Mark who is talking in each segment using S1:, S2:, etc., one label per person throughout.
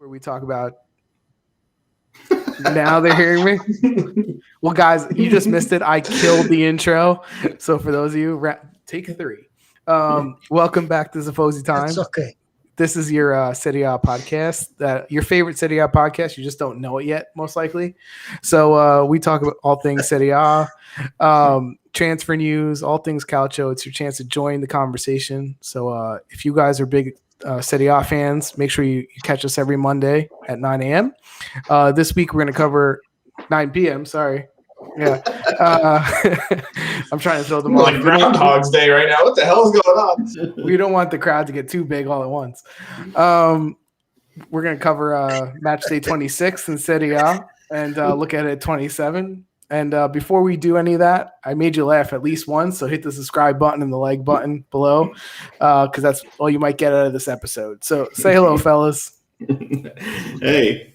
S1: where we talk about. Now they're hearing me. Well, guys, you just missed it. I killed the intro. So for those of you, take 3. Welcome back to Zafosi Time.
S2: That's okay.
S1: This is your Serie A podcast, your favorite Serie A podcast. You just don't know it yet, most likely. So we talk about all things Serie A, transfer news, all things Calcio. It's your chance to join the conversation. So if you guys are big Serie A fans, make sure you catch us every Monday at 9 a.m. This week we're going to cover 9 p.m. Sorry. Yeah. I'm trying to throw them off.
S3: Like Groundhog's Day right now. What the hell is going on?
S1: We don't want the crowd to get too big all at once. We're going to cover match day 26 in Serie A and look at it 27. And before we do any of that, I made you laugh at least once. So hit the subscribe button and the like button below because that's all you might get out of this episode. So say hello, fellas.
S3: Hey.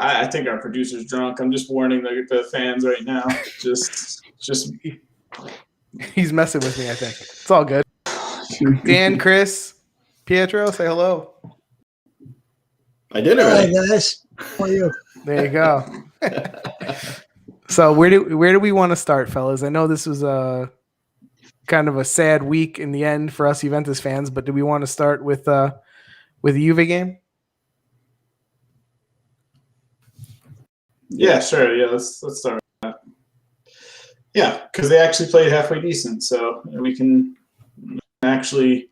S3: I think our producer's drunk. I'm just warning the fans right now. Just
S1: He's messing with me, I think. It's all good. Dan, Chris, Pietro, say hello.
S4: I did already.
S2: Hi, guys. How are you?
S1: There you go. So where do we want to start, fellas? I know this was a kind of a sad week in the end for us Juventus fans, but do we want to start with the Juve game?
S3: Yeah, sure. Yeah, let's start with that. Yeah, because they actually played halfway decent, so we can actually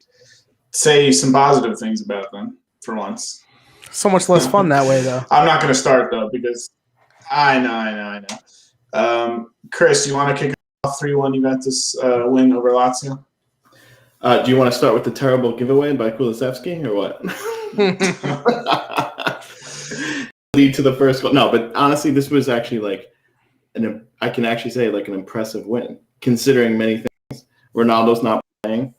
S3: say some positive things about them for once.
S1: So much less fun that way, though.
S3: I'm not going to start though because I know. Chris, you want to kick off 3-1 Juventus win over Lazio?
S4: Do you want to start with the terrible giveaway by Kulusevski or what? Lead to the first goal. No, but honestly, this was actually like I can actually say like an impressive win considering many things. Ronaldo's not playing.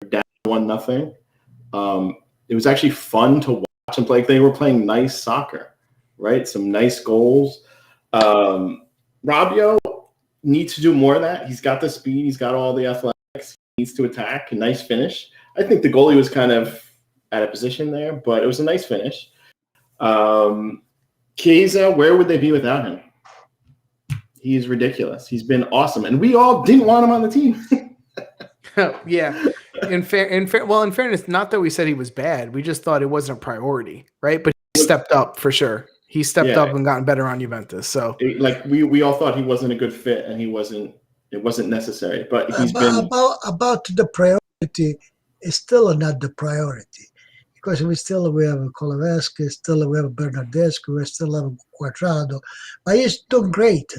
S4: We're down 1-0. It was actually fun to watch them play. They were playing nice soccer, right? Some nice goals. Rabiot needs to do more of that. He's got the speed. He's got all the athletics. He needs to attack. A nice finish. I think the goalie was kind of out of position there, but it was a nice finish. Chiesa, where would they be without him? He's ridiculous. He's been awesome, and we all didn't want him on the team.
S1: Yeah. In fairness, not that we said he was bad. We just thought it wasn't a priority, right? But he stepped up for sure. He stepped up and gotten better on Juventus. So,
S4: we all thought he wasn't a good fit, and it wasn't necessary. But he's
S2: about the priority. It's still not the priority. Because we have Kolovesky, still we have Bernardeschi, we still have Quadrado, but he's doing great,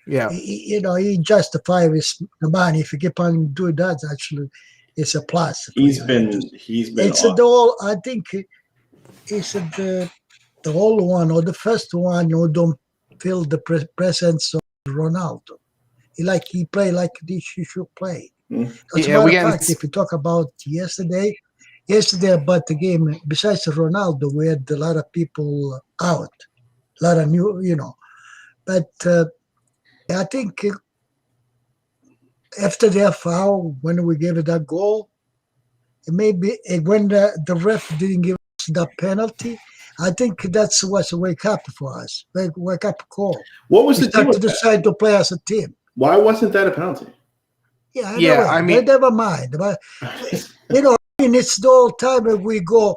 S1: Yeah.
S2: He justifies the money. If you keep on doing that, actually, it's a plus.
S4: He's been.
S2: It's
S4: awesome.
S2: the whole. I think it's the whole one or the first one who don't feel the presence of Ronaldo. He play like he should play. As a matter of fact, if you talk about yesterday about the game, besides Ronaldo, we had a lot of people out, a lot of new, But I think after the foul, when we gave it that goal, maybe when the ref didn't give us that penalty, I think that's what's a wake up for us, wake up call.
S4: What was the team
S2: to decide to play as a team?
S4: Why wasn't that a penalty?
S2: Yeah, never mind. But it's the whole time that we go,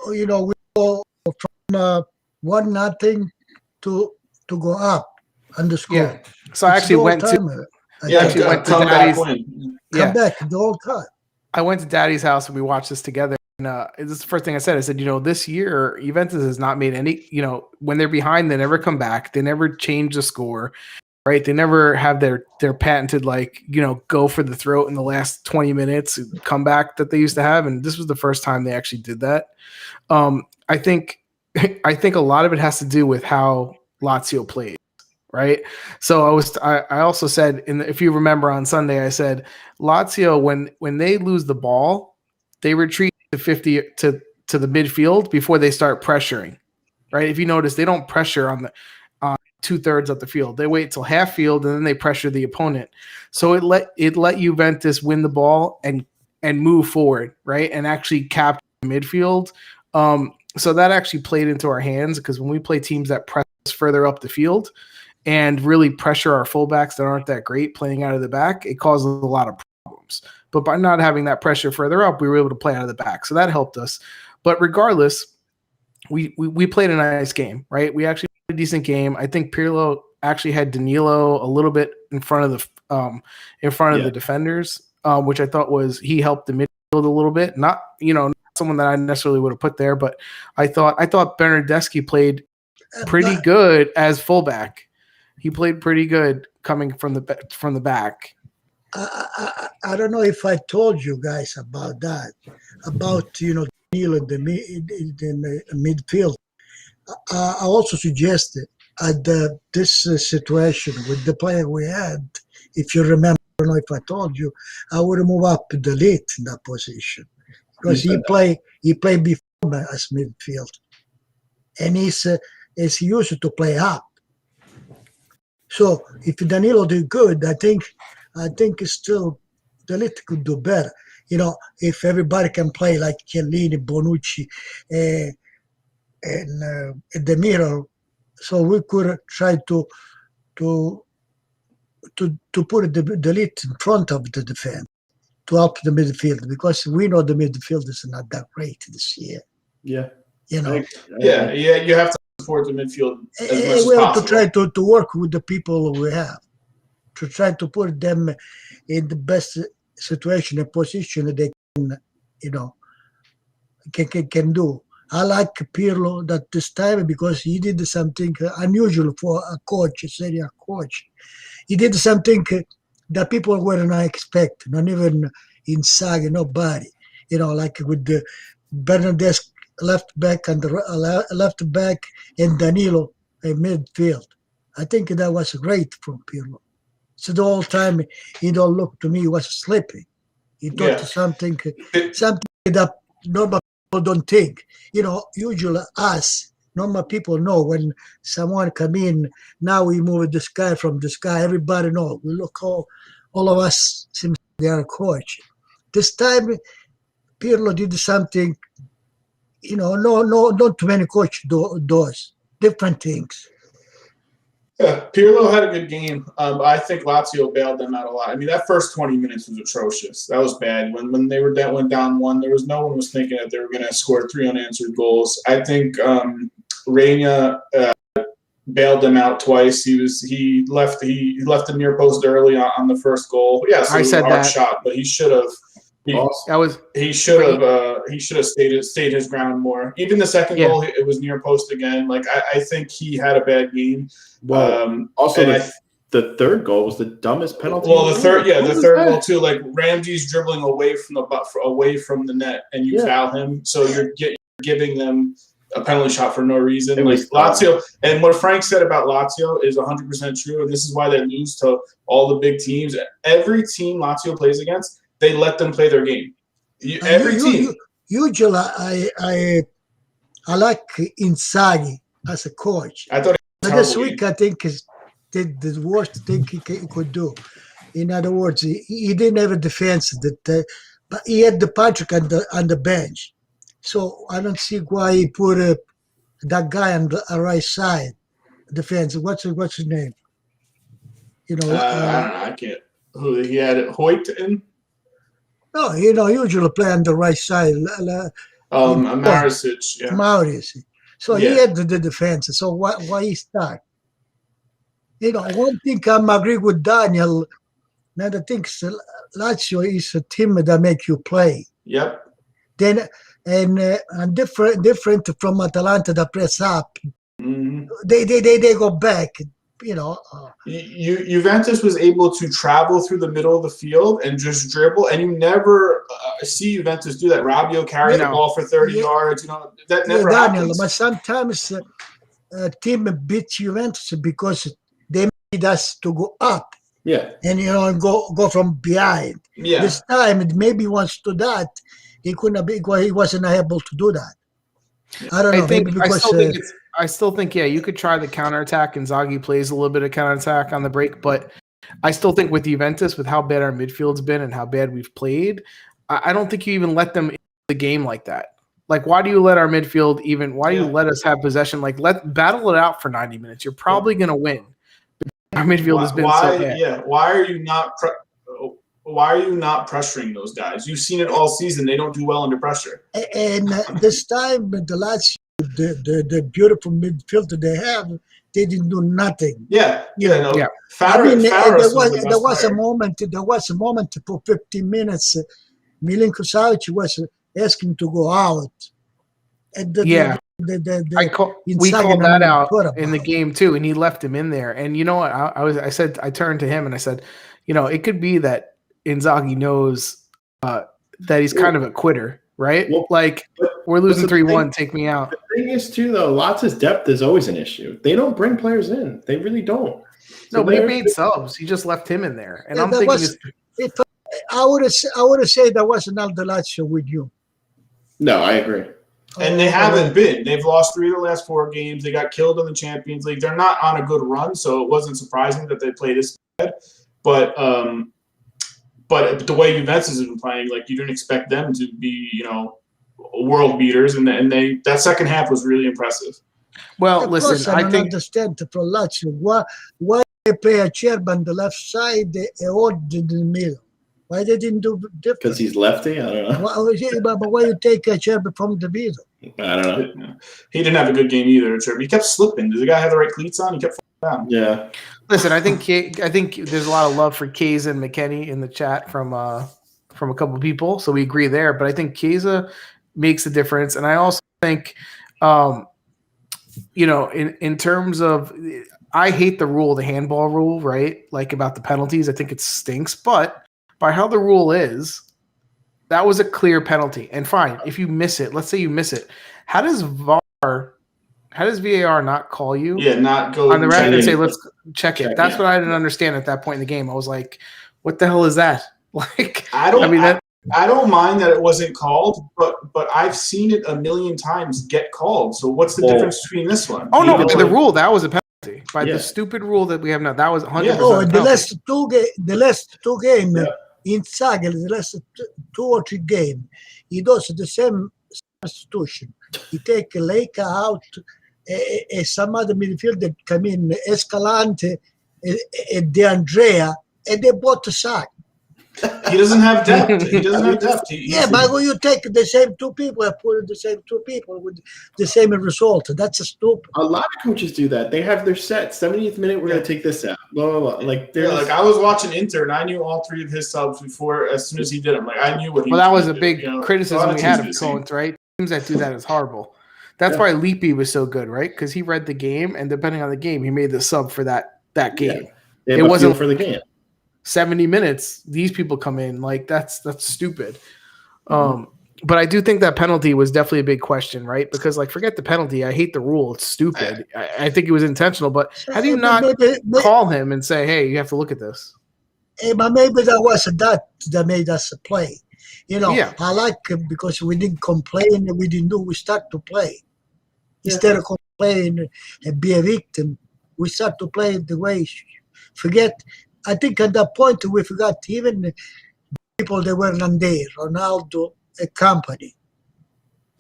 S2: we go from 1-0 to go up on the score.
S1: Yeah. So I actually went to Daddy's.
S2: Come back the whole time.
S1: I went to Daddy's house and we watched this together. And this is the first thing I said. I said, this year Juventus has not made any. When they're behind, they never come back. They never change the score. Right, they never have their patented go for the throat in the last 20 minutes comeback that they used to have, and this was the first time they actually did that. I think a lot of it has to do with how Lazio played, right? So I also said if you remember on Sunday, I said Lazio when they lose the ball, they retreat to 50 to the midfield before they start pressuring, right? If you notice, they don't pressure on 2/3 of the field. They wait till half field and then they pressure the opponent. So it let Juventus win the ball and move forward, right? And actually capture the midfield. So that actually played into our hands because when we play teams that press further up the field and really pressure our fullbacks that aren't that great playing out of the back, it causes a lot of problems. But by not having that pressure further up, we were able to play out of the back. So that helped us. But regardless, we played a nice game, right? We actually played a decent game. I think Pirlo actually had Danilo a little bit in front of the defenders, which I thought he helped the midfield a little bit. Not someone that I necessarily would have put there, but I thought Bernardeschi played pretty good as fullback. He played pretty good coming from the back.
S2: I don't know if I told you guys about that, about Danilo in the midfield. I also suggested at this situation with the player we had, if you remember, I don't know if I told you, I would move up the lead in that position because he played before as midfield, and he's used to play up. So if Danilo did good, I think still the lead could do better. If everybody can play like Chiellini, Bonucci, and De Miro, so we could try to put the lead in front of the defense to help the midfield, because we know the midfield is not that great this year.
S4: Yeah.
S2: You
S3: have to support the midfield as much as
S2: we have
S3: possible.
S2: to try to work with the people we have, to try to put them in the best situation and position that they can do. I like Pirlo that this time because he did something unusual for a coach, a Serie A coach. He did something that people were not expect, not even Inzaghi, nobody. Like with the Bernardeschi left back and the left back and Danilo in midfield. I think that was great from Pirlo. So the whole time he don't look to me, he was sleeping. He thought something that normal people don't think. Usually us, normal people know when someone come in, now we move the sky from the sky, everybody know. We look all of us seems they are coach. This time Pirlo did something, not too many coach does. Different things.
S3: Yeah, Pirlo had a good game. I think Lazio bailed them out a lot. I mean, that first 20 minutes was atrocious. That was bad. When they went down one, no one was thinking that they were going to score 3 unanswered goals. I think Reina bailed them out twice. He left the near post early on the first goal. Yeah, so it was a hard shot, but he should have. He should have stayed his ground more. Even the second goal, it was near post again. Like I think he had a bad game.
S4: Well, the third goal was the dumbest penalty.
S3: Well, the third goal too. Like Ramsey's dribbling away from the net, and you foul him, so you're giving them a penalty shot for no reason. Like Lazio, and what Frank said about Lazio is 100% true, and this is why they lose to all the big teams. Every team Lazio plays against, they let them play their game. Every team.
S2: Usually, I like Inzaghi as a coach.
S3: I thought
S2: this week I think is the worst thing he could do. In other words, he didn't have a defense but he had the Patrick on the bench. So I don't see why he put that guy on the right side defense. What's his name?
S3: I can't. Who he had Hoyt in?
S2: No, usually play on the right side.
S3: Marisic. Yeah.
S2: Maurice. So he had the defense. So why he start? One thing I'm agree with Daniel. Another thing, Lazio is a team that make you play.
S3: Yep.
S2: Then and different from Atalanta that press up.
S3: Mm-hmm.
S2: They go back.
S3: Juventus was able to travel through the middle of the field and just dribble, and you never see Juventus do that. Rabiot carry the ball for 30 yards. That never happens.
S2: But sometimes team beats Juventus because they need us to go up.
S4: Yeah,
S2: and go from behind.
S3: Yeah,
S2: this time maybe wants to that. He couldn't be. He wasn't able to do that. I don't know. Maybe because
S1: I still think you could try the counterattack, and Inzaghi plays a little bit of counterattack on the break, but I still think with Juventus, with how bad our midfield's been and how bad we've played, I don't think you even let them in the game like that. Like, why do you let our midfield even? Why do you let us have possession? Like, battle it out for 90 minutes. You're probably going to win. Our midfield has been so bad.
S3: Yeah, why are you not pressuring those guys? You've seen it all season. They don't do well under pressure.
S2: And this time, the Lazio, the beautiful midfielder they have, they didn't do nothing.
S3: Yeah.
S2: I mean, there was a moment for 15 minutes. Milinko Savic was asking to go out. And
S1: we called that out in the game too, and he left him in there. And you know what? I turned to him and I said, it could be that Inzaghi knows that he's kind of a quitter, right?
S4: Well,
S1: like we're losing 3-1, take me out.
S4: The thing is too, though, Lazio's depth is always an issue. They don't bring players in. They really don't.
S1: So we made subs. He just left him in there, and I'm thinking,
S2: I would have said that was not the Lazio with you.
S4: No, I agree.
S3: And they haven't been. They've lost 3 of the last 4 games. They got killed in the Champions League. They're not on a good run, so it wasn't surprising that they played this bad. But the way Juventus has been playing, like, you didn't expect them to be, world beaters, and that second half was really impressive.
S2: Well, listen, I don't understand for Lazio why they play a Cherba on the left side and Odd in the middle. Why they didn't do different?
S4: Because he's lefty? I don't know.
S2: But why you take a Cherba from the middle?
S4: I don't know.
S3: He didn't have a good game either, Cherba. He kept slipping. Does the guy have the right cleats on? He kept falling down.
S4: Yeah.
S1: Listen, I think there's a lot of love for Keza and McKennie in the chat from a couple of people, so we agree there. But I think Keza makes a difference, and I also think, in terms of, I hate the handball rule, right? Like about the penalties, I think it stinks. But by how the rule is, that was a clear penalty, and fine if you miss it. Let's say you miss it. How does VAR not call you?
S3: Yeah, not go
S1: on the record and say, let's check it. That's what I didn't understand at that point in the game. I was like, what the hell is that? Like,
S3: I don't mind that it wasn't called, but I've seen it a million times get called. So what's the difference between this one?
S1: Oh, no, but the rule, that was a penalty. By the stupid rule that we have now, that was 100%.
S2: Oh, the last two games, in Zagreb, the last 2 or 3 games, he does the same substitution. He take Leica out, and some other midfielder come in, Escalante and De Andrea, and they both sack.
S3: He doesn't have depth.
S2: But when you take the same 2 people and put the same 2 people with the same result, that's a stupid.
S4: A lot of coaches do that. They have their set. 70th minute, we're going to take this out. Blah, blah, blah. Like
S3: I was watching Inter, and I knew all 3 of his subs before. As soon as he did them, I knew what he.
S1: Well, that was a big criticism we had of Cohen's, right? Teams that do that is horrible. That's why Lippi was so good, right? Because he read the game, and depending on the game, he made the sub for that game.
S4: It wasn't for the game.
S1: 70 minutes, these people come in, like that's stupid. But I do think that penalty was definitely a big question, right? Because, like, forget the penalty. I hate the rule. It's stupid. I think it was intentional. But how do you not call him and say, hey, you have to look at this?
S2: But maybe that was that made us play. I like it because we didn't complain. We didn't do. We start to play. Instead of complaining and be a victim, we start to play the way. Forget. I think at that point we forgot even the people that were not there, Ronaldo, a company.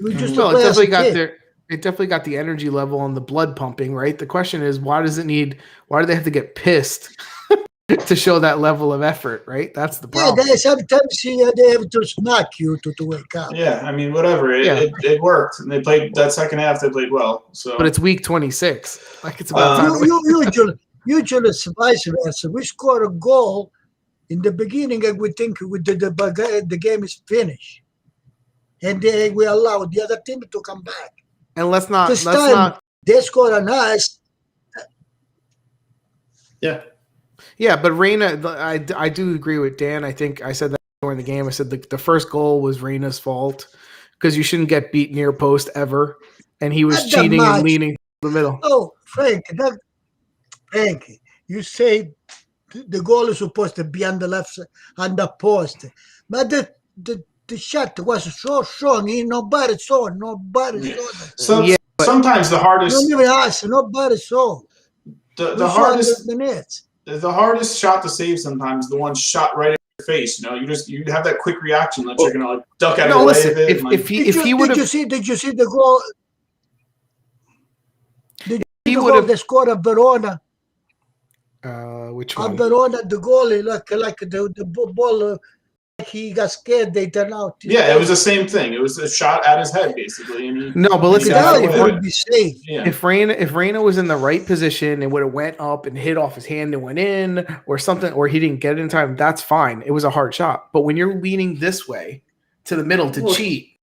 S2: We just
S1: it definitely got the energy level and the blood pumping, right? The question is, why do they have to get pissed to show that level of effort, right? That's the problem.
S2: Yeah, sometimes they have to smack you to wake up.
S3: Yeah, I mean, whatever. It worked. And they played that second half, they played well. So,
S1: but it's week 26. Like, it's about time.
S2: Usually it's vice versa. We score a goal in the beginning and we think the game is finished. And we allow the other team to come back.
S1: And let's not
S2: they score a nice.
S4: Yeah.
S1: Yeah, but Reina, I do agree with Dan. I think I said that during the game. I said the first goal was Reina's fault because you shouldn't get beat near post ever. And he was cheating and leaning to the middle.
S2: Oh, Frank, you say the goal is supposed to be on the left on the post, but the shot was so strong. Nobody saw that.
S3: So sometimes the hardest.
S2: Don't even ask. Nobody saw.
S3: The hardest shot to save sometimes the one shot right face. You have that quick reaction that you're gonna duck out of the way
S1: listen,
S3: of it.
S1: if he would have,
S2: did you see the goal?
S1: he
S2: The
S1: would
S2: goal
S1: have.
S2: they scored at Verona.
S1: Which
S2: At
S1: one?
S2: Verona, the goalie like the ball. He got scared. They turned out.
S3: Yeah, it was the same thing. It was a shot at his head, basically.
S1: No, but
S3: and
S1: listen,
S2: it would be safe.
S3: Yeah.
S1: If Reina was in the right position, it would have went up and hit off his hand and went in, or something, or he didn't get it in time. That's fine. It was a hard shot. But when you're leaning this way to the middle to cheat,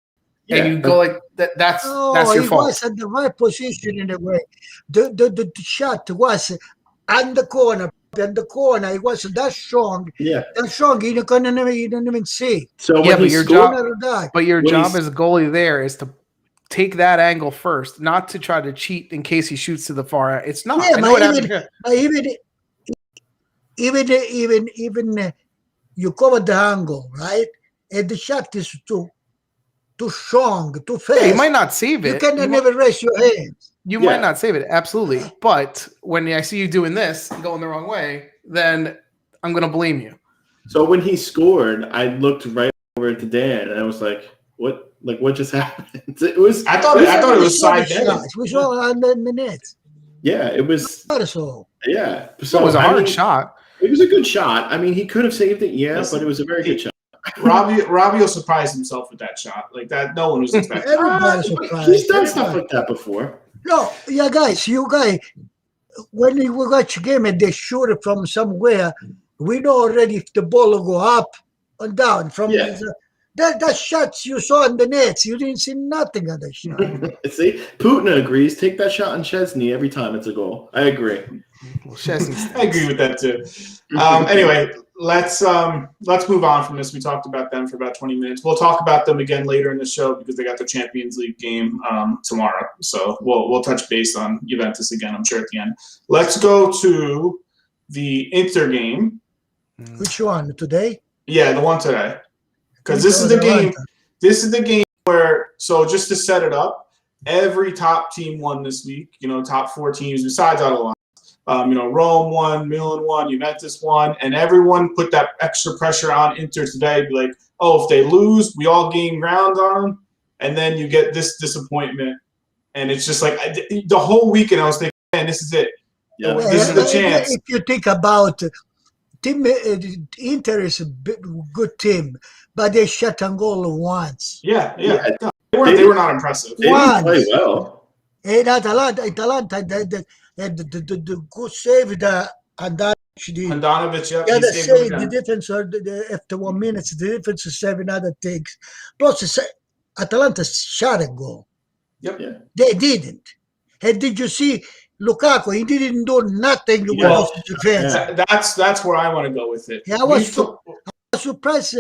S1: and you go like that, that's your fault.
S2: He was at the right position in a way. The shot was on the corner. In the corner, it was that strong.
S4: Yeah,
S2: that strong. You didn't even see.
S4: So
S1: yeah, but your job as a goalie there is to take that angle first, not to try to cheat in case he shoots to the far end. It's not.
S2: Yeah,
S1: I know what happened.
S2: Even you cover the angle, right? And the shot is too strong, too fast.
S1: Yeah, you might not save it.
S2: You can never raise your hands.
S1: You might not save it, absolutely. But when I see you doing this, going the wrong way, then I'm going to blame you.
S4: So when he scored, I looked right over at Dan, and I was like, "What? Like, what just happened?" It was.
S3: I thought it was side headed.
S2: We saw on the net.
S4: Yeah, it was.
S2: So
S4: Yeah,
S1: so it was a hard shot.
S4: It was a good shot. I mean, he could have saved it, but it was a very good shot.
S3: Robbie will surprise himself with that shot like that. No one was expecting.
S2: Everybody's surprised.
S4: He's done stuff like that before.
S2: No, yeah, guys, when we watch a game and they shoot it from somewhere, we know already if the ball will go up or down. From that shots you saw in the nets, you didn't see nothing on that shot.
S4: See, Putin agrees. Take that shot on Chesney every time it's a goal. I agree.
S1: Well, I
S3: agree with that too. Anyway, let's move on from this. We talked about them for about 20 minutes. We'll talk about them again later in the show because they got the Champions League game tomorrow. So we'll touch base on Juventus again, I'm sure, at the end. Let's go to the Inter game.
S2: Which one? Today?
S3: Yeah, the one today. Because this is the game. This is the game where, so just to set it up, every top team won this week. Top 4 teams besides Atalanta. Rome won, Milan won, Juventus won, and everyone put that extra pressure on Inter today. Be like, oh, if they lose, we all gain ground on them, and then you get this disappointment, and it's just like the whole weekend I was thinking, man, this is it. Yeah, this is the chance.
S2: If you think about team, Inter is a good team, but they shot on goal once.
S3: Yeah. They were not impressive.
S4: They didn't play well.
S2: And Atalanta, the good save that
S3: Handanovic,
S2: yeah, they say the difference after 1 minute, the difference is 7 other things. Plus, Atalanta shot a goal.
S3: Yep.
S4: Yeah.
S2: They didn't. And did you see Lukaku? He didn't do nothing with his defense.
S3: That's where I want to go with it.
S2: Yeah, I was surprised.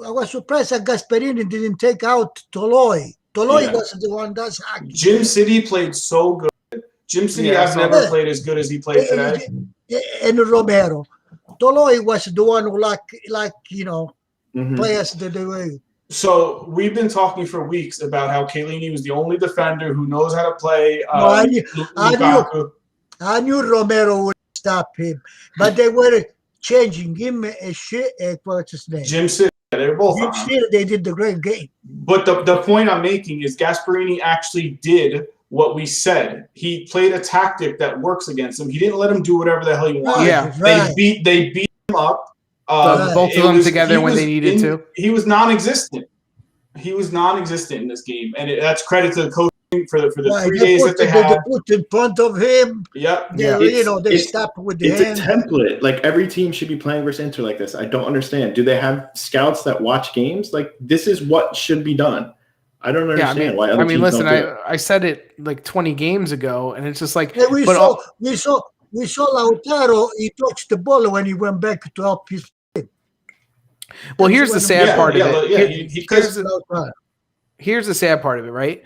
S2: I was surprised that Gasperini didn't take out Toloi. Toloi was the one that's acting.
S3: Jim City played so good. Jim City has never played as good as he played today.
S2: And Romero. Toloi was the one who players the way.
S3: So we've been talking for weeks about how Chiellini was the only defender who knows how to play Lukaku.
S2: I knew Romero would stop him, but they were changing him what's his name?
S3: Jim City. They were both
S2: Jim City, they did the great game.
S3: But the point I'm making is Gasperini actually did what we said. He played a tactic that works against him. He didn't let him do whatever the hell he wanted.
S1: Yeah,
S2: right.
S3: They beat him up.
S1: Both of them together when they needed to.
S3: He was non-existent. He was non-existent in this game, and that's credit to the coach for the 3 days that they had.
S2: They put in front of him.
S3: Yep.
S2: They stop with the hand.
S4: It's a template. Like every team should be playing versus Inter like this. I don't understand. Do they have scouts that watch games? Like this is what should be done. I don't understand why other teams
S1: listen,
S4: don't do it.
S1: I said it like 20 games ago, and it's just like
S2: we saw Lautaro. He touched the ball when he went back to help his team.
S1: Well, here's the sad part of it. Here's the sad part of it, right?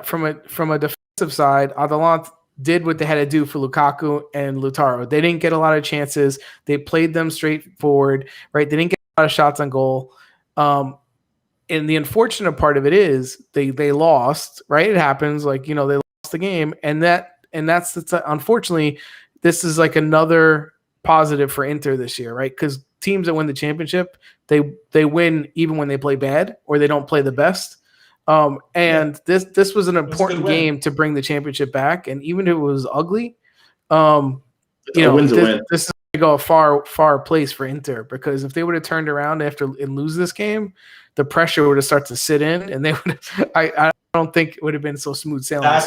S1: From a defensive side, Atalanta did what they had to do for Lukaku and Lautaro. They didn't get a lot of chances. They played them straightforward, right? They didn't get a lot of shots on goal. And the unfortunate part of it is they lost, right? It happens, they lost the game, and that's unfortunately this is like another positive for Inter this year, right? Because teams that win the championship, they win even when they play bad or they don't play the best. This was an important game to bring the championship back, and even if it was ugly, this is going to go a far place for Inter, because if they would have turned around and lose this game, the pressure would have started to sit in, and they would. I don't think it would have been so smooth sailing.
S2: I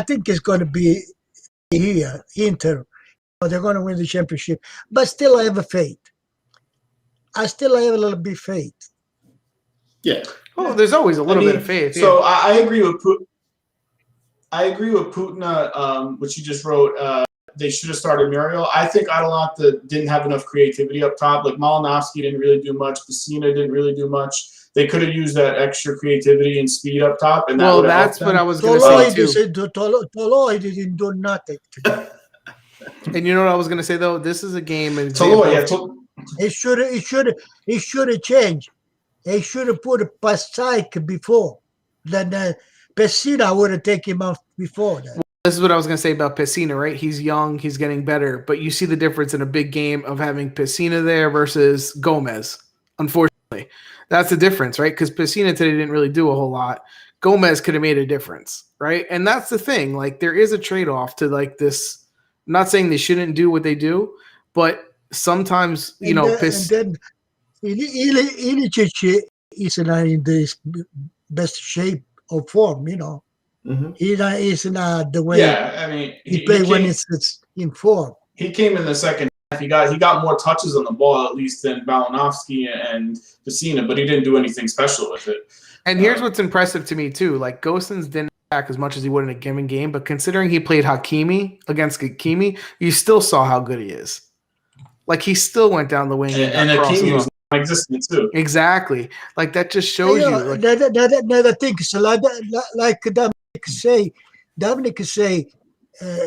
S2: think it's going to be here, Inter. They're going to win the championship, but still, I have a faith. I still have a little bit of faith.
S4: Yeah.
S1: Oh, there's always a little bit of faith.
S3: So I agree with Putin. I agree with Putin, which you just wrote. They should have started Muriel. I think Atalanta didn't have enough creativity up top. Like Malinowski didn't really do much. Pessina didn't really do much. They could have used that extra creativity and speed up top. And
S1: that's what I was going to say too.
S2: Toloi didn't do nothing.
S1: And you know what I was going to say though? This is a game.
S2: It should have changed. They should have put a Passaik before. Then Pessina would have taken him off before that.
S1: This is what I was going to say about Pessina, right? He's young, he's getting better, but you see the difference in a big game of having Pessina there versus Gomez. Unfortunately, that's the difference, right? Because Pessina today didn't really do a whole lot. Gomez could have made a difference, right? And that's the thing. Like, there is a trade-off to like this. I'm not saying they shouldn't do what they do, but sometimes
S2: Ilicic is not in the best shape or form, Mm-hmm. He's not the way he plays when it's in form.
S3: He came in the second half. He got more touches on the ball at least than Malinowski and Pessina, but he didn't do anything special with it.
S1: And here's what's impressive to me too: like Gosens didn't attack as much as he would in a given game, but considering he played against Hakimi, you still saw how good he is. Like he still went down the wing
S3: and Hakimi was non-existent too.
S1: Exactly. Like that just shows you. Like,
S2: the thing is like Dominic say,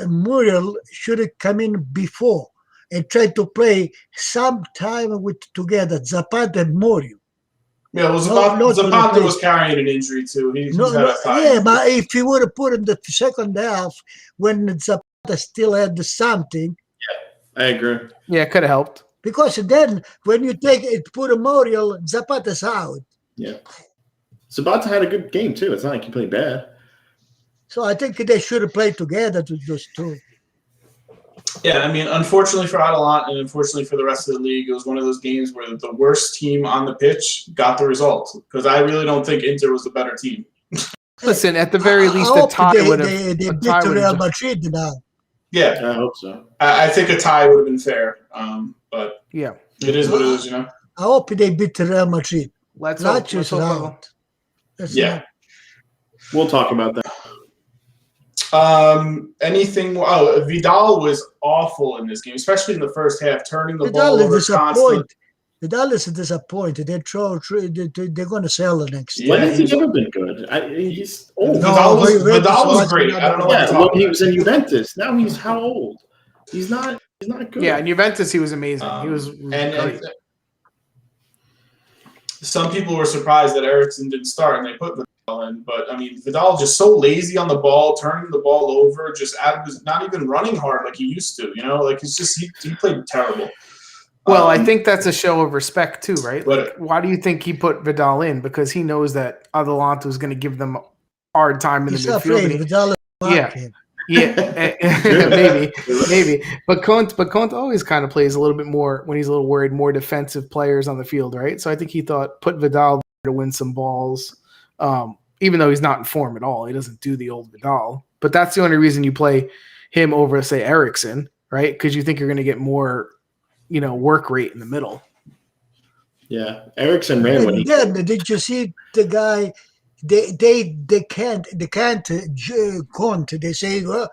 S2: Muriel should have come in before and tried to play some time together, Zapata and Muriel.
S3: Yeah, well, Zapata was carrying an injury too.
S2: But if he would have put in the second half when Zapata still had something.
S4: Yeah, I agree.
S1: Yeah, it could have helped.
S2: Because then when you put a Muriel, Zapata's out.
S4: Yeah. Zapata had a good game too. It's not like he played bad.
S2: So I think they should have played together to those two.
S3: Yeah, I mean, unfortunately for Atalanta and unfortunately for the rest of the league, it was one of those games where the worst team on the pitch got the result. Because I really don't think Inter was the better team.
S1: Listen, at the very least, a tie would have.
S2: They beat Real Madrid now.
S3: Yeah,
S4: I hope so.
S3: I think a tie would have been fair. But
S1: yeah,
S3: it is what it is,
S2: I hope they beat Real Madrid.
S1: Let's hope.
S3: Yeah,
S4: we'll talk about that.
S3: Anything more? Oh, Vidal was awful in this game, especially in the first half, turning the ball over constantly.
S2: Vidal is disappointed. They're going to sell it next year.
S4: When has he ever been good? He's old.
S3: Vidal was great. I don't know what
S4: when he was in Juventus. Now he's how old? He's not good.
S1: Yeah, in Juventus he was amazing. He was great.
S3: Some people were surprised that Eriksen didn't start and they put Vidal in, but I mean Vidal just so lazy on the ball, turning the ball over, just not even running hard like he used to. Like it's just he played terrible.
S1: Well, I think that's a show of respect too, right?
S3: But
S1: why do you think he put Vidal in? Because he knows that Atalanta was going to give them a hard time in the midfield.
S2: Vidal
S1: maybe. But Conte always kind of plays a little bit more when he's a little worried, more defensive players on the field, right? So I think he thought put Vidal to win some balls, even though he's not in form at all. He doesn't do the old Vidal. But that's the only reason you play him over, say, Eriksen, right? Because you think you're going to get more work rate in the middle.
S4: Yeah, Eriksen ran when he.
S2: Did you see the guy? They can't Conte. They say, well,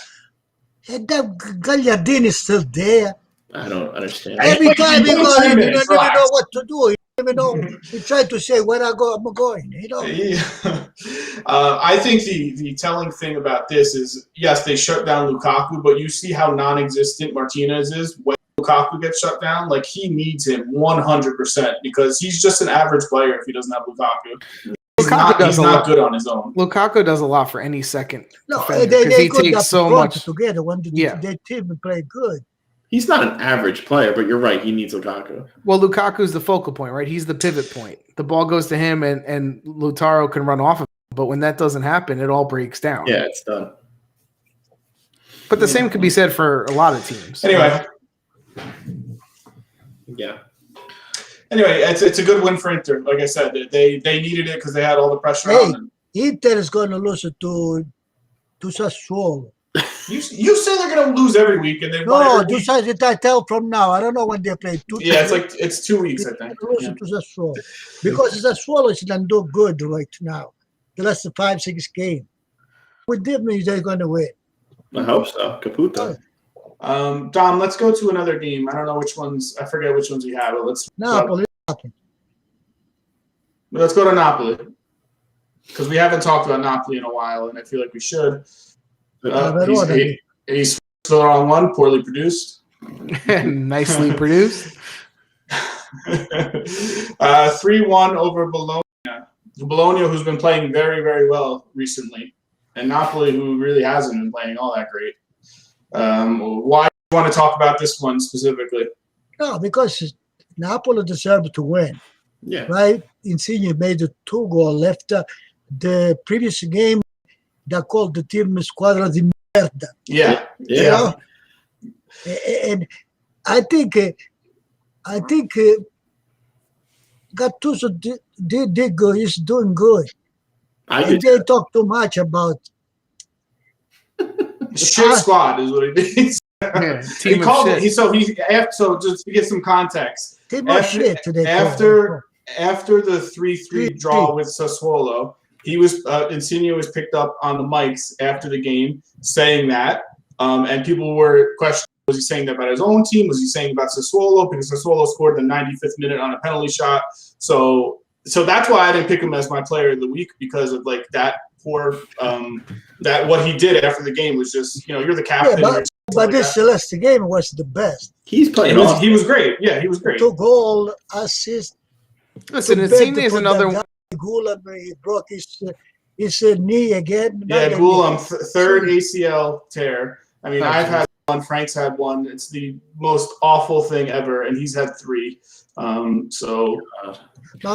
S2: that Gagliardini is still there.
S4: I don't understand.
S2: Every time he goes, he doesn't even know what to do. He doesn't even know. He tried to say where I'm going.
S3: I think the telling thing about this is, yes, they shut down Lukaku, but you see how non-existent Martinez is when Lukaku gets shut down. Like, he needs him 100% because he's just an average player if he doesn't have Lukaku. He's not good on his own.
S1: Lukaku does a lot for any second.
S2: No,
S1: defender,
S2: they
S1: he takes so much
S2: together when the team play good.
S4: He's not an average player, but you're right. He needs Lukaku.
S1: Well, Lukaku's the focal point, right? He's the pivot point. The ball goes to him, and Lautaro can run off of him. But when that doesn't happen, it all breaks down.
S4: Yeah, it's done.
S1: But the same could be said for a lot of teams.
S3: Anyway.
S4: Yeah.
S3: Anyway, it's a good win for Inter. Like I said, they needed it because they had all the pressure on them.
S2: Inter is going to lose to Sassuolo.
S3: You say they're going to lose every week, and they
S2: No, I tell from now. I don't know when they play.
S3: It's 2 weeks, I think.
S2: Lose to Sassuolo because Sassuolo is not do good right now. The last 5-6 games. With them, they're going to win.
S4: I hope so. Caputo.
S3: Dom, let's go to another game. I don't know which ones. I forget which ones we have. But
S2: Napoli.
S3: Let's go to Napoli because we haven't talked about Napoli in a while, and I feel like we should. He's the wrong one. Poorly produced.
S1: Nicely produced.
S3: 3-1 over Bologna. Bologna, who's been playing very, very well recently, and Napoli, who really hasn't been playing all that great. Why do you want to talk about this one specifically?
S2: No, because Napoli deserved to win.
S4: Yeah.
S2: Right? Insigne made 2 goals left. The previous game, they called the team Squadra di Merda.
S3: Yeah.
S2: You know? And I think Gattuso did good. He's doing good. They talk too much about
S3: shit squad is what he means.
S1: Yeah,
S3: he called it. So just to get some context, after the 3-3 draw with Sassuolo, Insigne was picked up on the mics after the game saying that, and people were questioning, was he saying that about his own team? Was he saying about Sassuolo? Because Sassuolo scored the 95th minute on a penalty shot. So that's why I didn't pick him as my player of the week, because of like that poor that what he did after the game was just, you're the captain.
S2: Yeah, but this last game was the best.
S4: He's playing.
S3: He was great. Yeah, he was great.
S2: 2 goal assist.
S1: Listen, Insigne is another one.
S2: Gulam, he broke his knee again.
S3: Yeah, Gulam, third ACL tear. I mean, I've had one. Frank's had one. It's the most awful thing ever, and he's had 3.
S2: Now,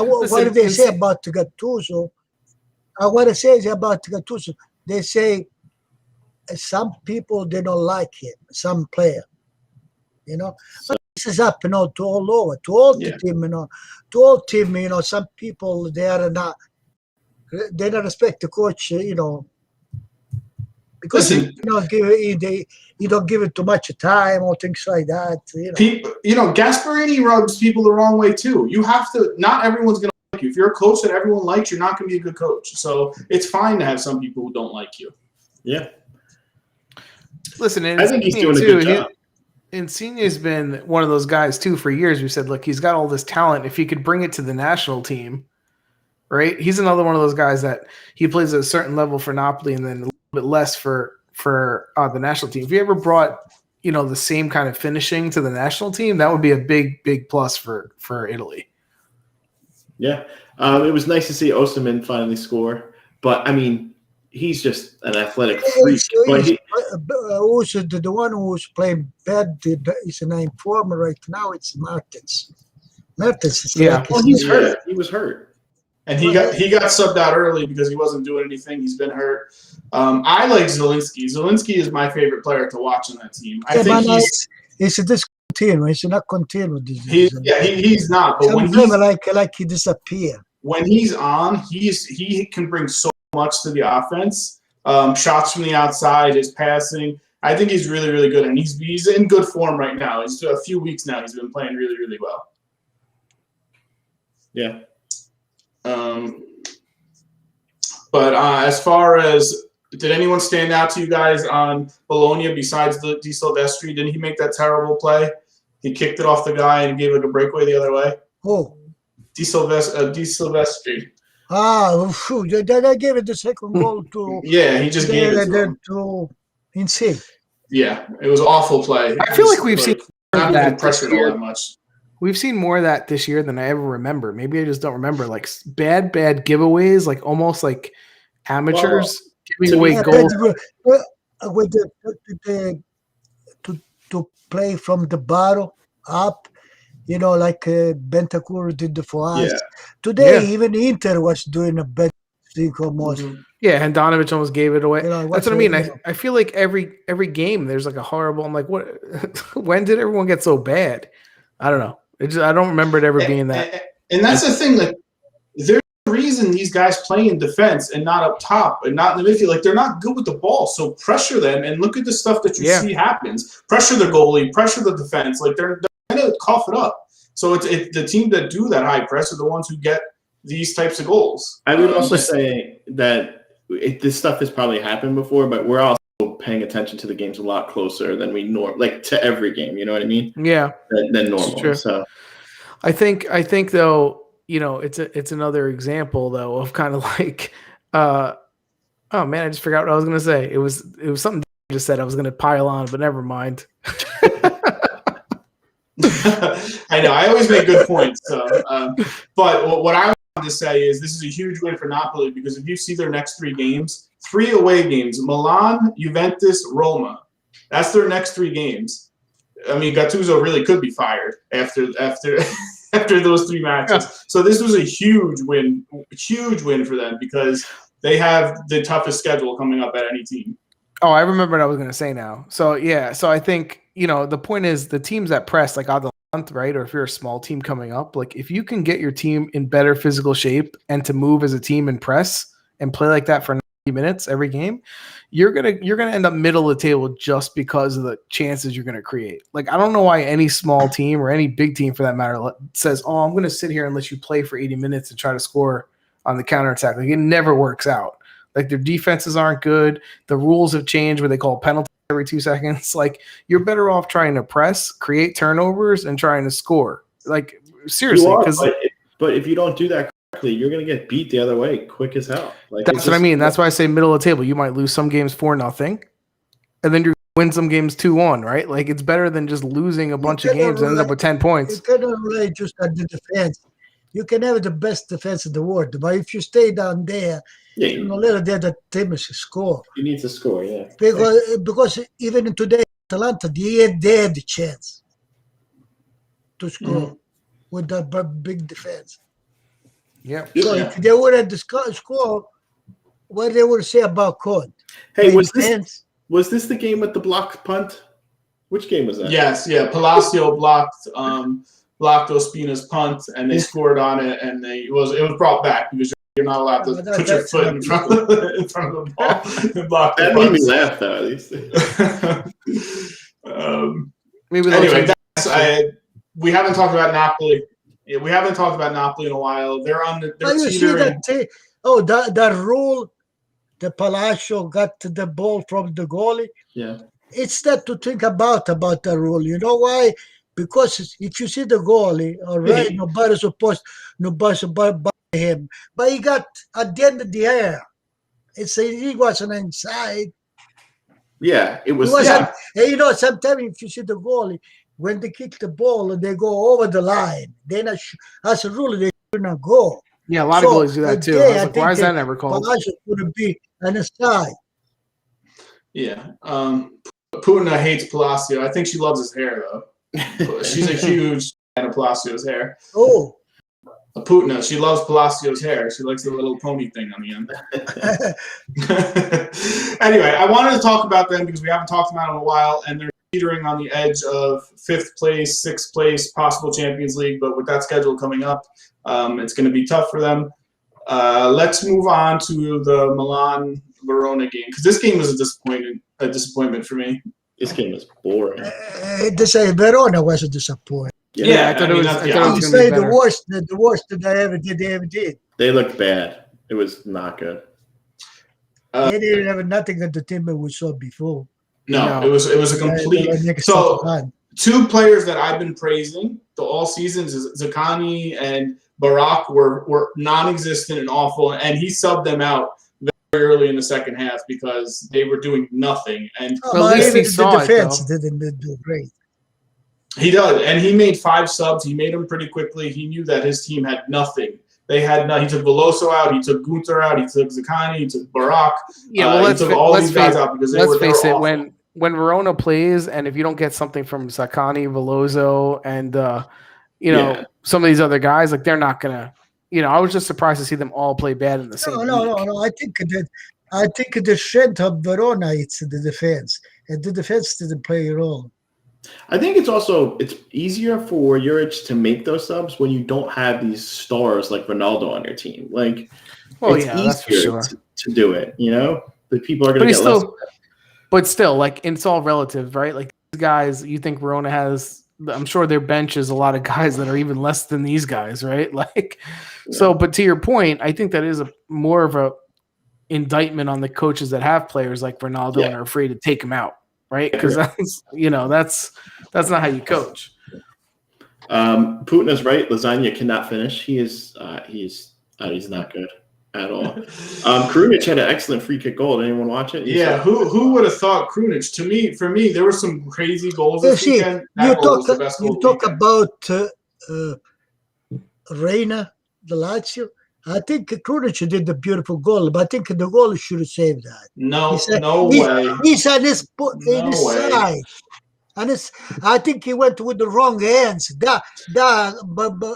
S2: what do they say about Gattuso? What they say about Gattuso, they say some people, they don't like him, some player, But this is up, to all over, to all the team, to all team, some people, they don't respect the coach, because you don't give it too much time or things like that.
S3: Gasparini rubs people the wrong way too. You have to. Not everyone's going to like you. If you're a coach that everyone likes, you're not going to be a good coach. So it's fine to have some people who don't like you.
S4: Yeah.
S1: Listen,
S4: I think he's doing a good job.
S1: Insigne's been one of those guys too for years. We said, look, he's got all this talent. If he could bring it to the national team, right? He's another one of those guys that he plays at a certain level for Napoli and then a little bit less for the national team. If he ever brought, the same kind of finishing to the national team, that would be a big, big plus for Italy.
S4: Yeah. It was nice to see Osimhen finally score, but I mean, he's just an athletic freak.
S2: Who's the one who's playing bad is an informer right now? It's Mertens. Mertens is
S4: he's hurt. He was hurt.
S3: And he got subbed out early because he wasn't doing anything. He's been hurt. I like Zielinski. Zielinski is my favorite player to watch on that team. I think
S2: he's discontinuous. He's not continuous.
S3: He's not. But when
S2: he's like he disappear.
S3: When he's on, he can bring so much to the offense. Shots from the outside, his passing. I think he's really, really good, and he's in good form right now. He's a few weeks now. He's been playing really, really well.
S4: Yeah.
S3: But as far as, did anyone stand out to you guys on Bologna besides the Di Silvestri? Didn't he make that terrible play? He kicked it off the guy and gave like a breakaway the other way.
S2: Who?
S3: Di Silvestri.
S2: They gave it the second goal to.
S3: Yeah, he just gave it
S2: to Insigne.
S3: Yeah, it was an awful play.
S1: I feel like we've seen
S3: not even pressured all that much.
S1: We've seen more of that this year than I ever remember. Maybe I just don't remember. Like bad giveaways, like almost like amateurs giving away goals.
S2: With to to play from the bottom up, like Bentancur did for us.
S4: Yeah.
S2: Today, even Inter was doing a better thing almost.
S1: Yeah, Handanovic almost gave it away. That's what I mean.
S2: I
S1: I feel like every game there's like a horrible. I'm like, what? When did everyone get so bad? I don't know. I don't remember it ever being that.
S3: And that's the thing. Like, there's a reason these guys play in defense and not up top and not in the midfield. Like, they're not good with the ball. So pressure them and look at the stuff that you see happens. Pressure the goalie. Pressure the defense. Like, they're going to cough it up. So it's the team that do that high press are the ones who get these types of goals.
S4: I would also say that this stuff has probably happened before, but we're also paying attention to the games a lot closer than we to every game. You know what I mean?
S1: Yeah,
S4: than normal.
S1: True.
S4: So
S1: I think though, it's another example though of kind of like, oh man, I just forgot what I was gonna say. It was something you just said. I was gonna pile on, but never mind.
S3: I know. I always make good points. So, but what I wanted to say is this is a huge win for Napoli because if you see their next 3 games, 3 away games: Milan, Juventus, Roma. That's their next 3 games. I mean, Gattuso really could be fired after those 3 matches. Yeah. So this was a huge win for them because they have the toughest schedule coming up at any team.
S1: Oh, I remember what I was going to say now. So, yeah. So I think, the point is the teams that press, like Atalanta, right? Or if you're a small team coming up, like if you can get your team in better physical shape and to move as a team and press and play like that for 90 minutes every game, you're going to end up middle of the table just because of the chances you're going to create. Like, I don't know why any small team or any big team for that matter says, oh, I'm going to sit here and let you play for 80 minutes and try to score on the counterattack. Like, it never works out. Like, their defenses aren't good. The rules have changed where they call penalties every 2 seconds. Like, you're better off trying to press, create turnovers, and trying to score. Like, seriously.
S4: But if you don't do that correctly, you're going to get beat the other way quick as hell. Like,
S1: that's what I mean. That's why I say middle of the table. You might lose some games 4-0, and then you win some games 2-1, right? Like, it's better tthan just losing a bunch of games and end up with 10 points.
S2: You cannot rely just on the defense. You can have the best defense in the world, but if you stay down there, little there the team is score.
S4: You need to score, yeah.
S2: Because even today, Atalanta, they had the chance to score with that big defense.
S1: Yeah.
S2: So if they would have score, what they would say about Code?
S4: Hey, was this the game with the blocked punt? Which game was that?
S3: Yes, yeah. Palacio blocked Ospina's punt, and they scored on it, and it was brought back because you're not allowed to put your foot in front of the ball and block the
S4: That made me laugh, though, at least.
S3: Anyway, we haven't talked about Napoli. Yeah, we haven't talked about Napoli in a while. They're on the.
S2: You see that rule, the Palacio got the ball from the goalie.
S4: Yeah,
S2: it's not to think about the rule. You know why? Because if you see the goalie, all right, nobody's supposed to buy him, but he got at the end of the air. He wasn't inside.
S4: Yeah, it was.
S2: And sometimes if you see the goalie, when they kick the ball and they go over the line, then as a rule they should not go.
S1: Yeah, a lot of goalies do that too. I was like, why is that never called?
S2: Palacio would be on the side.
S3: Yeah, Putina hates Palacio. I think she loves his hair though. She's a huge fan of Palacio's hair.
S2: Oh.
S3: Putina, she loves Palacio's hair. She likes the little pony thing on the end. Anyway, I wanted to talk about them because we haven't talked about them in a while, and they're teetering on the edge of 5th place, 6th place, possible Champions League. But with that schedule coming up, it's going to be tough for them. Let's move on to the Milan-Verona game because this game was a disappointment for me.
S4: This game was boring.
S2: Verona was a disappointment.
S1: Yeah, I thought it was. I thought it was
S2: say the worst that they ever did.
S4: They looked bad. It was not good.
S2: They didn't have nothing at the team that we saw before.
S3: No, it was a complete. So 2 players that I've been praising all seasons is Zaccagni and Barak were non-existent and awful, and he subbed them out very early in the second half because they were doing nothing. And
S1: at least he saw
S2: the defense didn't do great.
S3: He does, and he made 5 subs. He made them pretty quickly. He knew that his team had nothing. They had he took Veloso out. He took Gunter out. He took Zaccagni. He took Barak.
S1: Yeah, well,
S3: he took all these guys out because they were
S1: face it.
S3: awful.
S1: when Verona plays, and if you don't get something from Saccani, Veloso, and some of these other guys, like they're not gonna. I was just surprised to see them all play bad in the same week.
S2: No. I think the strength of Verona it's the defense, and the defense didn't play a role.
S4: I think it's easier for Juric to make those subs when you don't have these stars like Ronaldo on your team. Like, it's easier
S1: that's for sure.
S4: to do it. The people are going to get less.
S1: But still, like it's all relative, right? Like these guys, you think Verona has? I'm sure their bench is a lot of guys that are even less than these guys, right? Like, so. But to your point, I think that is more of a indictment on the coaches that have players like Ronaldo and are afraid to take him out. Right, because that's not how you coach.
S4: Putin is right. Lasagna cannot finish. He's not good at all. Krunic had an excellent free kick goal. Did anyone watch it?
S3: Who would have thought Krunic? For me, there were some crazy goals this weekend.
S2: You talk about Reina, the Lazio. I think Crotone did the beautiful goal, but I think the goal should have saved that.
S3: No way.
S2: He's on his side. And I think he went with the wrong hands. Donnarumma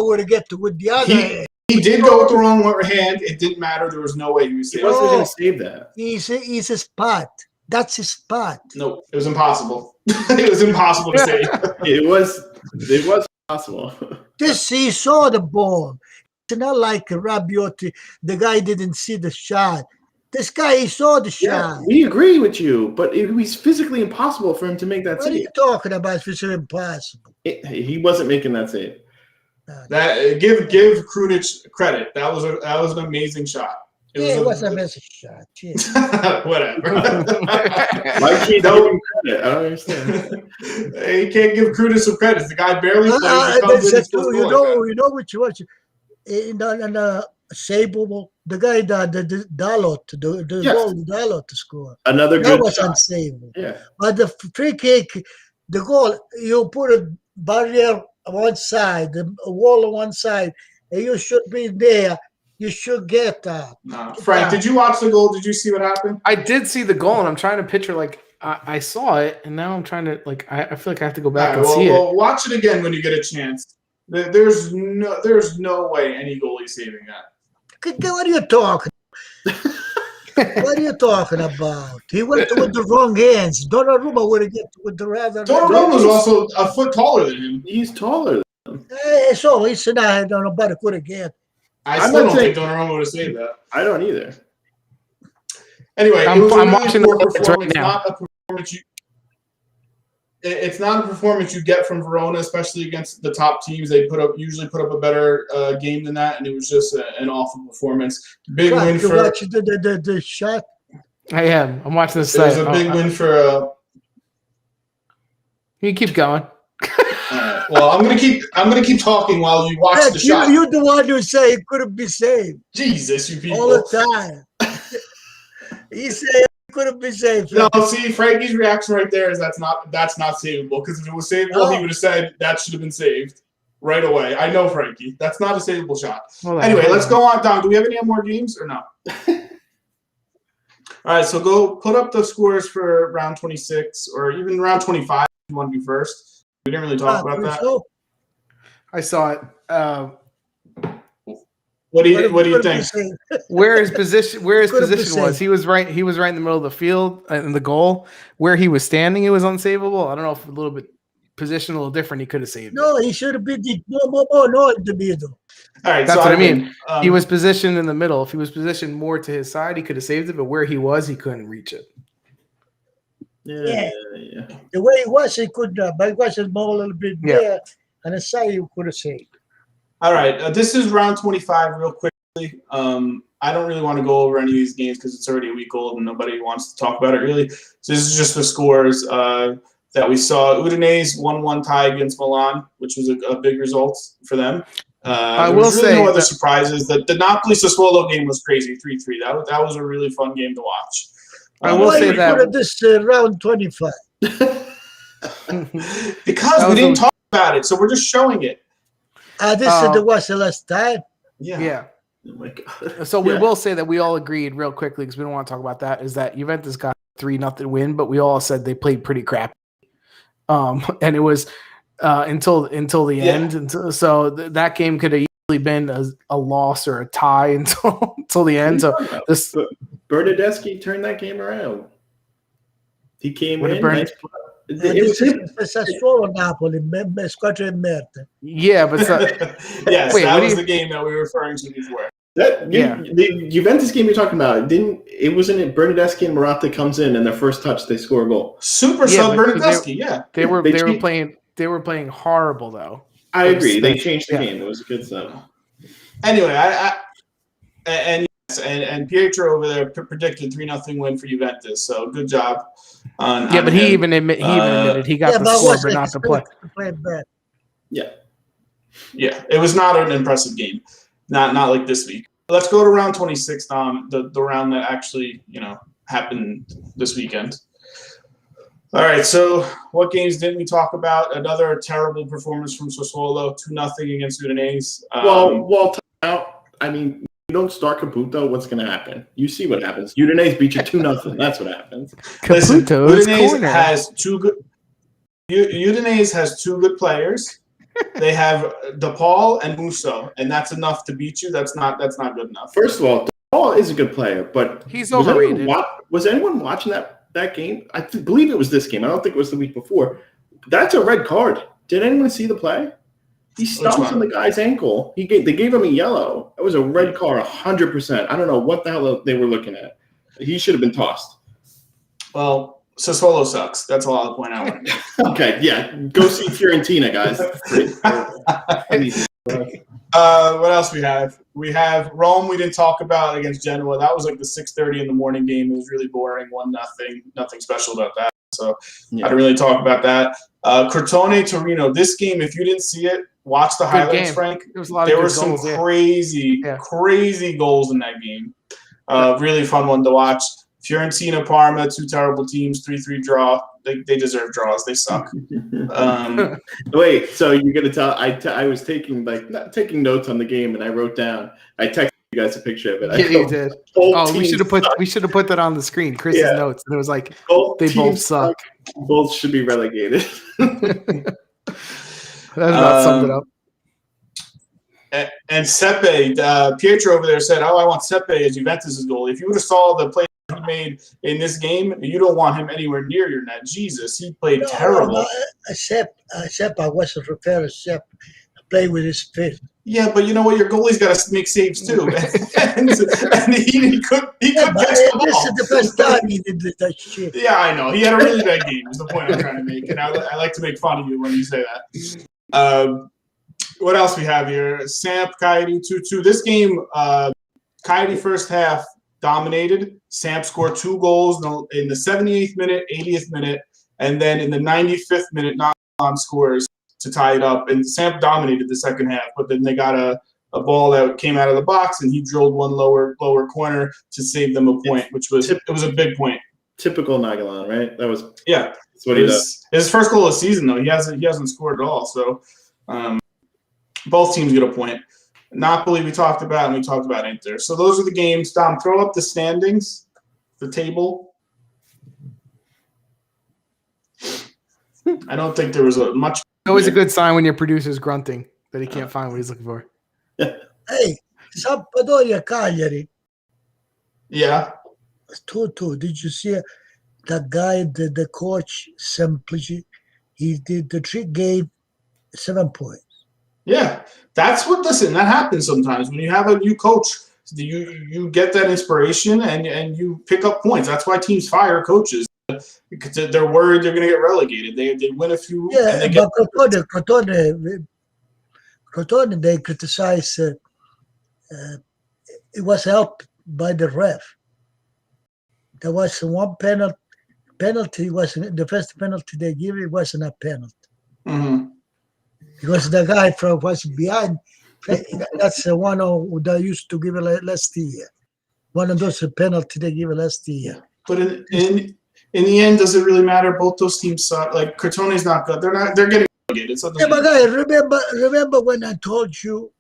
S2: would have get with the other hand.
S3: He did go with the wrong hand. It didn't matter. There was no way he was saving.
S4: He wasn't going to save that.
S2: He's his spot. That's his spot.
S3: No, it was impossible. It was impossible to save.
S4: It was possible.
S2: He saw the ball. It's not like Rabiot. The guy didn't see the shot. This guy, he saw the shot.
S4: We agree with you, but it was physically impossible for him to make that save.
S2: What are you talking about? It's impossible.
S4: He wasn't making that save.
S3: Give Krunic credit. That was an amazing shot.
S2: It was a messy shot.
S3: Whatever.
S4: Why can't you give him credit? I don't understand.
S3: You can't give Krunic some credit. The guy barely plays.
S2: You know which was in Sable, the guy that the Dalot, the goal Dalot to score.
S4: Another
S2: that
S4: good
S2: was
S4: shot.
S2: unsavable.
S4: Yeah.
S2: But the free kick, the goal, you put a barrier on one side, a wall on one side, and you should be there. You should get that.
S3: No. Frank, did you watch the goal? Did you see what happened?
S1: I did see the goal, and I'm trying to picture I saw it, and now I'm trying to I feel like I have to go back and see it.
S3: Watch it again when you get a chance. There's no way any goalie saving that.
S2: What are you talking? What are you talking about? He went with the wrong hands. Donnarumma would have get with the rather.
S3: Donnarumma was also a foot taller than him.
S4: He's taller than him.
S2: So he said, "I don't know, but could have get."
S3: I still don't think Donnarumma would have saved that.
S4: I don't either.
S3: Anyway,
S1: I'm watching the right now.
S3: Not a performance it's not a performance you get from Verona, especially against the top teams. They usually put up a better game than that, and it was just an awful performance. Big win for.
S2: Watch the shot.
S1: I am. I'm watching this.
S3: It was a big win for.
S1: You keep going.
S3: Well, I'm gonna keep talking while you watch the shot.
S2: You're the one who say it couldn't be saved.
S3: Jesus, you people.
S2: All the time. He said. Couldn't be saved.
S3: No, see, Frankie's reaction right there is that's not savable. Because if it was savable, he would have said that should have been saved right away. I know Frankie. That's not a savable shot. Well, anyway, let's go on. Don, do we have any more games or no? All right, so go put up the scores for round 26 or even round 25 if you want to be first. We didn't really talk about that.
S1: I saw it.
S3: What do you think?
S1: Where his position was? He was right in the middle of the field in the goal. Where he was standing, it was unsavable. I don't know if a little bit position a little different, he could have saved it.
S2: He should have been in the middle.
S3: All right,
S1: that's what I mean. He was positioned in the middle. If he was positioned more to his side, he could have saved it. But where he was, he couldn't reach it.
S2: Yeah. The way he was, he could. But he was more a little bit there, and the side he could have saved.
S3: All right, this is round 25 real quickly. I don't really want to go over any of these games because it's already a week old and nobody wants to talk about it really. So this is just the scores that we saw. Udinese 1-1 tie against Milan, which was a big result for them.
S1: I will say
S3: no other surprises. The Napoli Sassuolo game was crazy, 3-3. That was a really fun game to watch.
S1: I will say that
S2: this round 25
S3: because we didn't talk about it, so we're just showing it.
S2: This was the last time.
S3: Yeah.
S4: Oh my God.
S1: So we
S4: Yeah.
S1: will say that we all agreed real quickly because we don't want to talk about that. Is that Juventus got 3-0 win, but we all said they played pretty crappy. And it was until the end. So that game could have easily been a loss or a tie until the end. So this
S4: Bernardeschi turned that game around. He came in. Nice
S2: This is Sassuolo Napoli, squadra in merda.
S1: Yeah, but
S3: yes,
S1: wait,
S3: that was the game that we were referring to before.
S4: The Juventus game you're talking about, it wasn't it Bernardeschi and Morata comes in and their first touch they score a goal.
S3: Super sub Bernardeschi,
S1: They were playing horrible though.
S4: I agree. They changed the game. It was a good sub.
S3: Anyway, and Pietro over there predicted 3-0 win for Juventus. So good job.
S1: But he even admitted he got the score, but not the play.
S3: Yeah, it was not an impressive game. Not like this week. Let's go to round 26, Tom. The round that actually happened this weekend. All right. So what games didn't we talk about? Another terrible performance from Sassuolo, 2-0 against Udinese.
S4: Well, I mean, you don't start Caputo, what's going to happen? You see what happens. Udinese beat you 2-0. That's what happens.
S3: Listen, Udinese has two good. Udinese has two good players. They have DePaul and Musso, and that's enough to beat you. That's not good enough.
S4: First of all, DePaul is a good player, but
S1: he's overrated.
S4: Was anyone watching that game? I believe it was this game. I don't think it was the week before. That's a red card. Did anyone see the play? He stomps on the guy's ankle. They gave him a yellow. It was a red card, 100%. I don't know what the hell they were looking at. He should have been tossed.
S3: Well, Sassuolo sucks. That's all I'll point out.
S4: Okay, yeah. Go see Fiorentina, guys.
S3: What else we have? We have Rome. We didn't talk about against Genoa. That was like the 6:30 in the morning game. It was really boring. 1-0. Nothing special about that. So I didn't really talk about that. Crotone, Torino. This game, if you didn't see it, watch the highlights, Frank. There were some crazy goals in that game. Really fun one to watch. Fiorentina, Parma, two terrible teams, 3-3 draw. They deserve draws. They suck.
S4: Wait, so you're gonna tell? I was taking not taking notes on the game, and I wrote down. I texted you guys a picture of it.
S1: Yeah, you did. Oh, we should have put that on the screen. Chris's notes, and it was like they both suck.
S4: Both should be relegated.
S1: That about summed it up.
S3: And Sepe, Pietro over there said, I want Sepe as Juventus' goal. If you would have saw the play he made in this game, you don't want him anywhere near your net. Jesus, he played terrible.
S2: Sepe, I wasn't referring to Sepe. Play with his fist.
S3: Yeah, but you know what? Your goalie's got to make saves too, and he could catch the ball.
S2: This is the first time he did that shit.
S3: Yeah, I know. He had a really bad game. Is the point I'm trying to make, and I like to make fun of you when you say that. What else we have here? Samp, Coyote, 2-2. This game, Coyote first half dominated. Samp scored 2 goals in the 78th minute, 80th minute, and then in the 95th minute, non scores to tie it up. And Samp dominated the second half, but then they got a ball that came out of the box, and he drilled one lower corner to save them a point, which was it was a big point.
S4: Typical Nainggolan, right? That was
S3: that's
S4: what he does.
S3: His first goal of the season, though. He hasn't scored at all. So. Both teams get a point. Napoli we talked about, and we talked about Inter. So those are the games. Dom, throw up the standings, the table. I don't think there was much.
S1: Always a good sign when your producer's grunting that he can't find what he's looking for.
S2: Hey, Sampdoria Cagliari.
S3: Yeah.
S2: 2-2. Did you see that guy, the coach, Semplici? He did the 3 game, 7 points.
S3: Yeah, that's what. Listen, that happens sometimes when you have a new coach. You get that inspiration and you pick up points. That's why teams fire coaches because they're worried they're going to get relegated. They win a few.
S2: Yeah,
S3: and they
S2: but Crotone, they criticize. It was helped by the ref. There was one penalty. Was the first penalty they gave? It wasn't a penalty.
S3: Mm-hmm.
S2: Because the guy was behind. That's the one who they used to give last year. One of those penalty they give last year.
S3: But in the end, does it really matter? Both those teams suck. Like Crotone's not good. They're getting relegated. So
S2: yeah, but guys, remember when I told you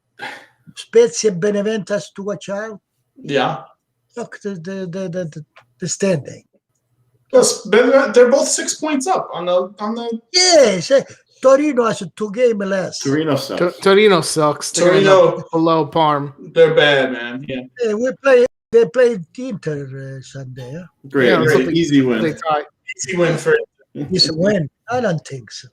S2: Spezia and Benevento has to watch out.
S3: Yeah.
S2: Look, the standing.
S3: Yes, they're both 6 points up on the.
S2: Yes, Torino has 2 games less.
S4: Torino sucks.
S1: Torino sucks. They're
S3: Torino
S1: below Parm.
S3: They're bad, man. Yeah.
S2: They played Inter Sunday. Huh?
S4: Great.
S1: Yeah,
S4: It's
S1: great.
S4: an easy win.
S1: They tie.
S3: Easy win for.
S2: It's a win. I don't think so.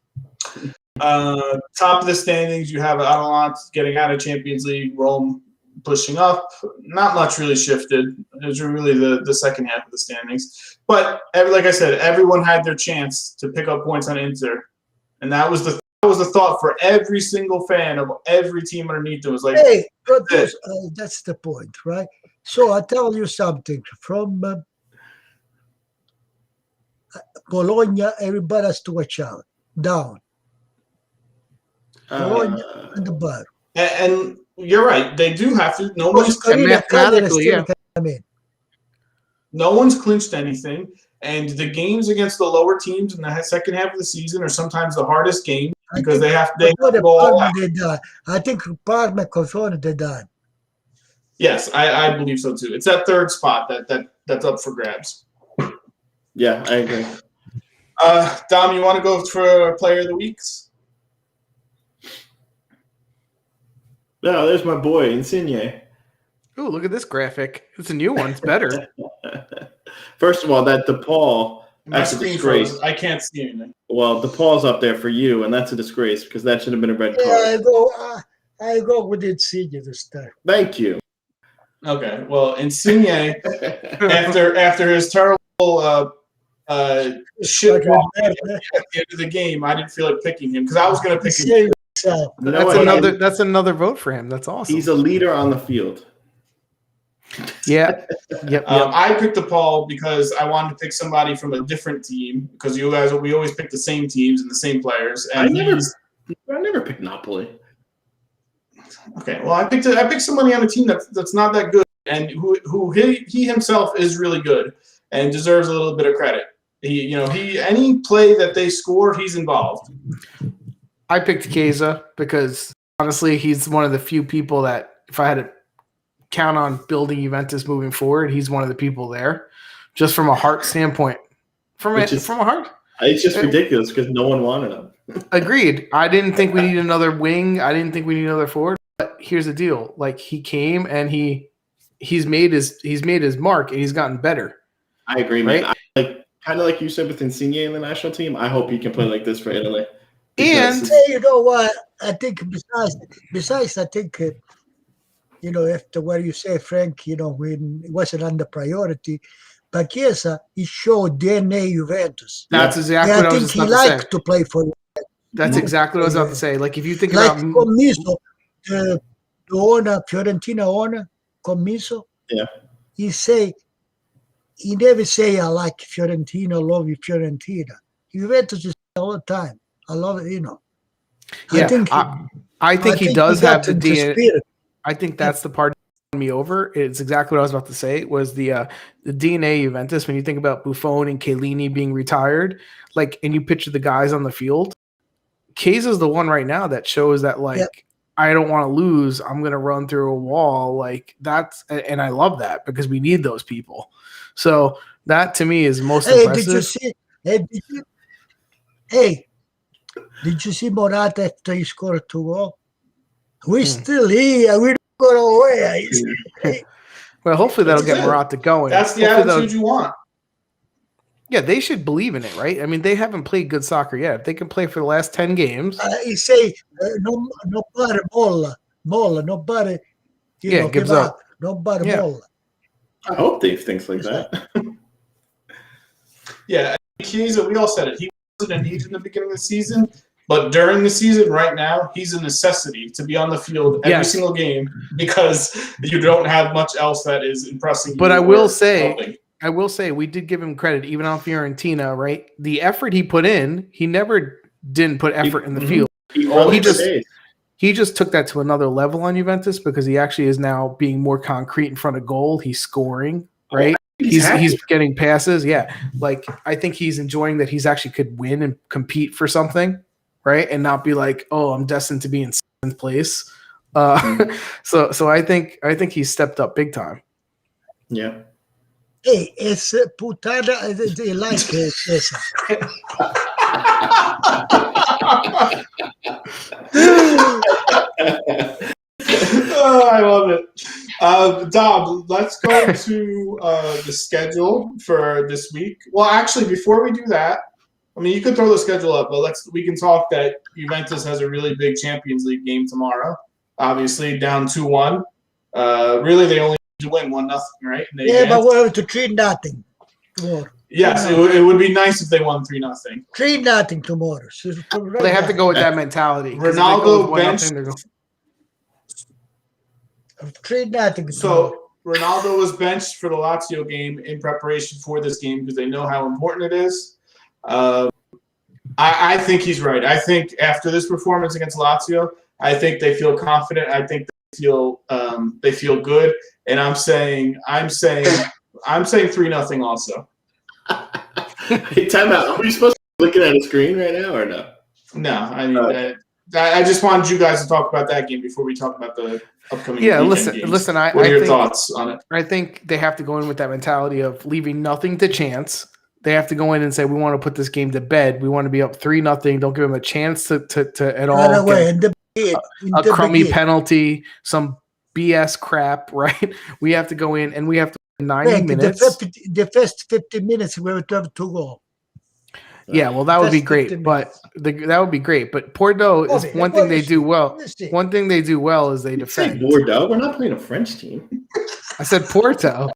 S3: Top of the standings, you have Atalanta getting out of Champions League, Rome pushing up. Not much really shifted. It was really the second half of the standings. But like I said, everyone had their chance to pick up points on Inter, and that was the thought for every single fan of every team underneath them. It was like,
S2: hey, that's the point, right? So I tell you something from Bologna. Everybody has to watch out. Down. Bologna and the bar.
S3: And you're right. They do have to. Nobody's
S1: mathematically, yeah.
S3: No one's clinched anything. And the games against the lower teams in the second half of the season are sometimes the hardest games because they have to go all out.
S2: I think Parma and Crotone, they're done.
S3: Yes, I believe so too. It's that third spot that's up for grabs.
S4: Yeah, I agree.
S3: Dom, you want to go for Player of the Weeks?
S4: No, there's my boy, Insigne.
S1: Ooh, look at this graphic. It's a new one. It's better.
S4: First of all, that DePaul, that's a disgrace.
S3: I can't see anything.
S4: Well, DePaul's up there for you, and that's a disgrace because that should have been a red card.
S2: Yeah, I go with Insigne this time.
S4: Thank you.
S3: Okay, well, Insigne, after his terrible shit walk at the end of the game, I didn't feel like picking him because I was going to pick him.
S1: That's another vote for him. That's awesome.
S4: He's a leader on the field.
S1: Yeah. Yep.
S3: I picked DePaul because I wanted to pick somebody from a different team because we always pick the same teams and the same players. And
S4: I never picked Napoli.
S3: Okay, well, I picked somebody on a team that's not that good and who he himself is really good and deserves a little bit of credit. He any play that they score, he's involved.
S1: I picked Chiesa because honestly, he's one of the few people that if I had to count on building Juventus moving forward, he's one of the people there, just from a heart standpoint. From a heart,
S4: it's just ridiculous because no one wanted him.
S1: Agreed. I didn't think we need another wing. I didn't think we need another forward. But here's the deal: like he came and he's made his mark and he's gotten better.
S4: I agree, man.
S1: Right?
S4: Kind of like you said with Insigne in the national team. I hope he can play like this for Italy.
S1: And
S2: you know what? I think besides, I think after what you say, Frank, when it wasn't under priority, but Chiesa, he showed DNA Juventus.
S1: That's exactly what I was just about to say.
S2: I think he liked to play for.
S1: That's exactly what I was about to say. Like if you think
S2: like
S1: about
S2: Commisso, the owner, Fiorentina owner, Commisso, he never say I like Fiorentina, love you Fiorentina. Juventus is all the time. I love it,
S1: Yeah, I think he does have the DNA.
S2: Spirit.
S1: I think that's the part that won me over. It's exactly what I was about to say. Was the DNA Juventus when you think about Buffon and Chiellini being retired, and you picture the guys on the field. Chiesa's the one right now that shows that I don't want to lose. I'm going to run through a wall. And I love that because we need those people. So that to me is most impressive.
S2: Did you see Morata after he scored 2 goals? We're still here. We don't go away.
S1: Well, hopefully that'll get Morata going.
S3: That's the attitude you want.
S1: Yeah, they should believe in it, right? I mean, they haven't played good soccer yet. If they can play for the last 10 games.
S2: He say, nobody molla, nobody
S1: gives up.
S2: Nobody molla.
S4: I hope Dave thinks like that.
S3: Yeah, Chiesa, we all said it. He wasn't a need in the beginning of the season, but during the season, right now, he's a necessity to be on the field every single game because you don't have much else that is impressing.
S1: But I will say we did give him credit, even on Fiorentina, right? The effort he put in, he never didn't put effort in the field. He just took that to another level on Juventus because he actually is now being more concrete in front of goal. He's scoring, right? He's getting passes. Yeah. I think he's enjoying that he's actually could win and compete for something, right? And not be like, oh, I'm destined to be in 7th place. So I think he's stepped up big time.
S4: Yeah.
S2: Hey, it's puttana. They like Cesar.
S3: Oh, I love it. Dom, let's go to the schedule for this week. Well, actually, before we do that, I mean, you could throw the schedule up, but we can talk that Juventus has a really big Champions League game tomorrow. Obviously, down 2-1. Really, they only need to win 1-0, right? And
S2: Yeah, but we're to 3-0 tomorrow.
S3: Yes, it would be nice if they won 3-0.
S2: 3-0 tomorrow. So
S1: They have to go with that mentality.
S3: Ronaldo benched.
S2: 3-0.
S3: So Ronaldo was benched for the Lazio game in preparation for this game because they know how important it is. I think he's right. I think after this performance against Lazio, I think they feel confident. I think they feel good, and I'm saying 3-0 also.
S4: Hey, time out. Are we supposed to be looking at a screen right now or no?
S3: No, I mean, I just wanted you guys to talk about that game before we talk about the upcoming.
S1: Yeah,
S3: games.
S1: listen.
S3: What are your thoughts on it?
S1: I think they have to go in with that mentality of leaving nothing to chance. They have to go in and say, we want to put this game to bed. We want to be up 3-0. Don't give them a chance to at all.
S2: By the way,
S1: a crummy penalty, some BS crap, right? We have to go in and we have to 90 minutes.
S2: The first 50 minutes we would have to go.
S1: Yeah, well, that would be great, but that would be great. But Bordeaux is one thing they do well. One thing they do well is they defend.
S4: Bordeaux? We're not playing a French team.
S1: I said Porto,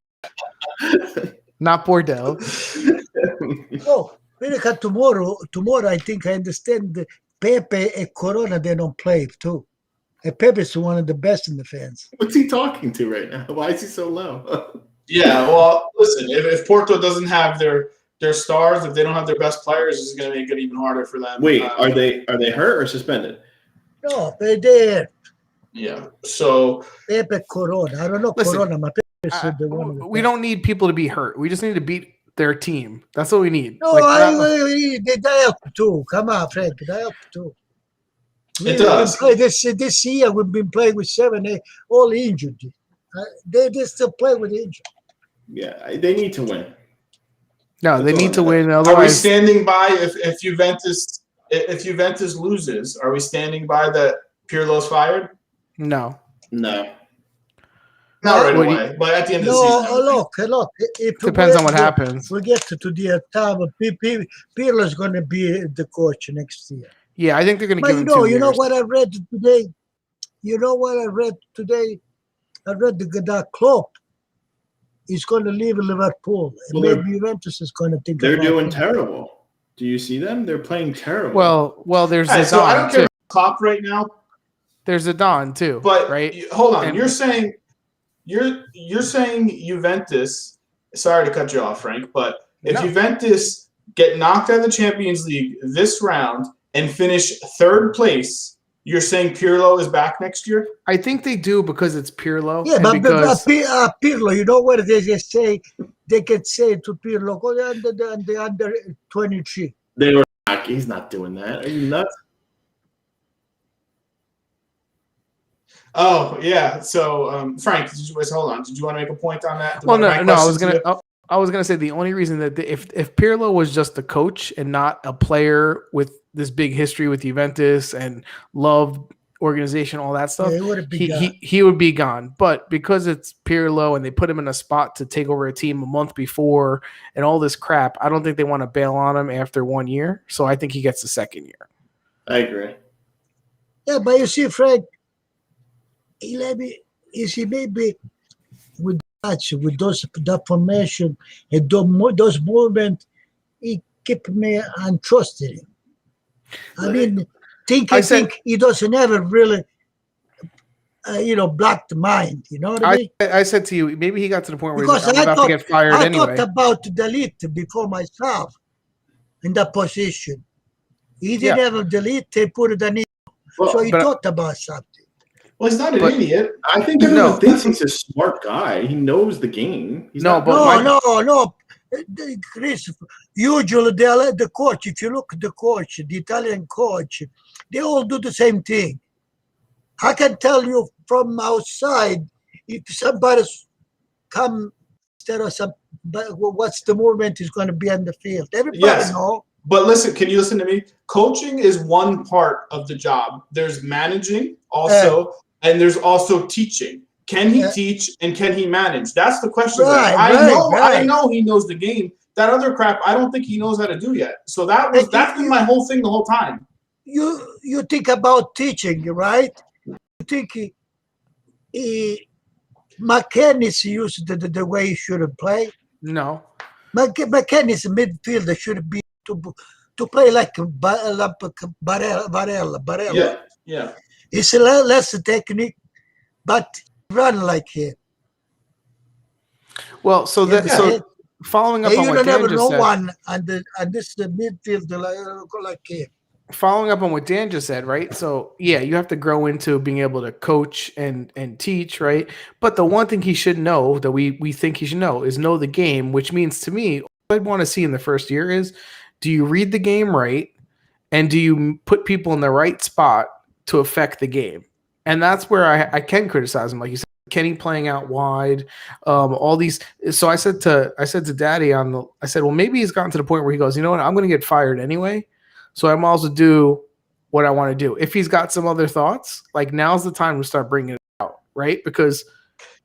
S1: not Bordeaux.
S2: Oh, tomorrow, I think I understand Pepe and Corona, they don't play too. And Pepe is one of the best in the fans.
S4: What's he talking to right now? Why is he so low?
S3: Yeah, well, listen, if Porto doesn't have their stars, if they don't have their best players, it's going to make it even harder for them.
S4: Wait, are they hurt or suspended?
S2: No, they're
S3: yeah. So
S2: Pepe Corona. I don't know Corona, but Pepe is the one.
S1: We don't need people to be hurt. We just need to beat their team. That's what we need.
S2: No, they help too. Come on, Frank. They help too.
S3: It does.
S2: This year we've been playing with 7-8, all injured. They still play with injured.
S4: Yeah, they need to win.
S1: No, they need to win.
S3: Otherwise, are we standing by if Juventus loses? Are we standing by that Pirlo's fired?
S1: No.
S3: Not right away, but at the end of the season.
S2: Look.
S1: Depends on what happens.
S2: We get to the time. Pirlo's going to be the coach next year.
S1: Yeah, I think they're going to give him 2 years.
S2: You know what I read today? I read that Klopp is going to leave Liverpool. And maybe Juventus is going to think
S4: they're
S2: about
S4: doing
S2: him.
S4: terrible. Do you see them? They're playing terrible.
S1: Well, there's Zidane,
S3: so I don't care about Klopp right now.
S1: There's Zidane too,
S3: but
S1: right?
S3: Hold on, you're saying Juventus. Sorry to cut you off, Frank, but if Juventus get knocked out of the Champions League this round and finish third place, you're saying Pirlo is back next year?
S1: I think they do because it's Pirlo.
S2: Yeah, but Pirlo, you know what they say? They can say to Pirlo, go under 23.
S4: They were back. He's not doing that. Are you nuts?
S3: Oh yeah. So Frank, hold on. Did you want to make a point on that?
S1: Well, no. I was gonna say the only reason that if Pirlo was just a coach and not a player with this big history with Juventus and loved organization, all that stuff, he would be gone. But because it's Pirlo and they put him in a spot to take over a team a month before and all this crap, I don't think they want to bail on him after 1 year. So I think he gets the second year.
S4: I agree.
S2: Yeah, but you see, Frank, maybe with that formation and those movements, he kept me untrusted him. I mean, I think he doesn't ever really, block the mind. You know what I mean?
S1: I said to you, maybe he got to the point where he's about to get fired anyway.
S2: I thought about Delete before myself in that position. He didn't have a Delete, they put it in. So he thought about something.
S3: Well, he's not an idiot.
S4: I think everyone thinks he's a smart guy. He knows the game.
S2: No. Chris, usually the coach, if you look at the coach, the Italian coach, they all do the same thing. I can tell you from outside if somebody come instead of some, but what's the movement is going to be on the field. Everybody
S3: Yes.
S2: know.
S3: But listen, can you listen to me? Coaching is one part of the job. There's managing also, and there's also teaching. Can he teach and can he manage? That's the question. I know he knows the game. That other crap, I don't think he knows how to do yet. So that's been my whole thing the whole time.
S2: You think about teaching, right? You think McKennie's used the way he should play.
S1: No.
S2: McKennie's midfielder should be to play like Barella.
S3: Yeah.
S2: It's less technique, but run like him.
S1: Well, so following up on what Dan just said,
S2: one on this midfield like him.
S1: Following up on what Dan just said, right? So yeah, you have to grow into being able to coach and teach, right? But the one thing he should know that we think he should know is know the game, which means to me, all I want to see in the first year is, do you read the game right, and do you put people in the right spot to affect the game? And that's where I can criticize him, like you said. Kenny playing out wide, all these. So I said to Daddy I said, well, maybe he's gotten to the point where he goes, you know what, I'm going to get fired anyway, so I might as well do what I want to do. If he's got some other thoughts, like now's the time to start bringing it out, right? Because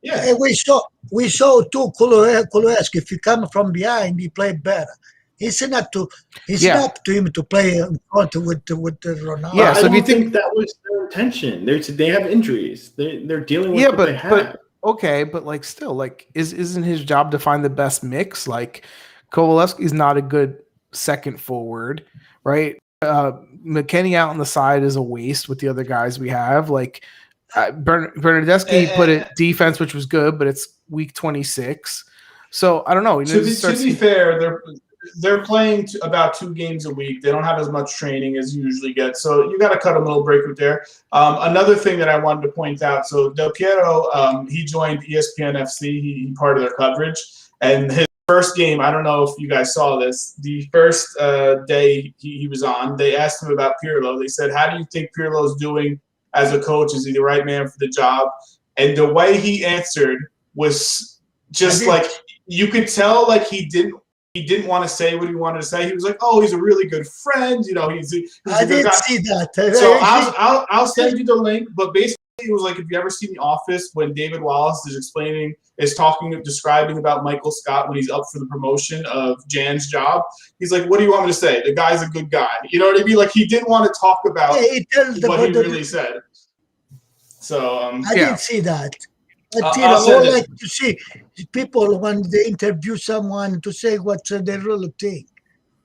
S2: we saw too Kulusevski. If he come from behind, he played better. It's not to him to play in front with Ronaldo.
S4: Yeah, so if you think that was their intention, they have injuries. They're dealing with what they have.
S1: But like still, like isn't his job to find the best mix? Like Kovalevsky's not a good second forward, right? McKennie out on the side is a waste with the other guys we have. Like Bernardeschi put it defense, which was good, but it's week 26. So I don't know.
S3: To be fair, they're playing about 2 games a week. They don't have as much training as you usually get. So you got to cut a little break with there. Another thing that I wanted to point out. So Del Piero, he joined ESPN FC. He part of their coverage. And his first game, I don't know if you guys saw this, the first day he was on, they asked him about Pirlo. They said, how do you think Pirlo's doing as a coach? Is he the right man for the job? And the way he answered was just like, you could tell like he didn't want to say what he wanted to say. He was like, "Oh, he's a really good friend. You know, he's
S2: I didn't see that.
S3: So I'll send you the link. But basically, it was like if you ever seen The Office when David Wallace is describing about Michael Scott when he's up for the promotion of Jan's job. He's like, "What do you want me to say? The guy's a good guy." You know what I mean? Like he didn't want to talk about what he really said. So
S2: I didn't see that. But I like to see people when they interview someone to say what they really think.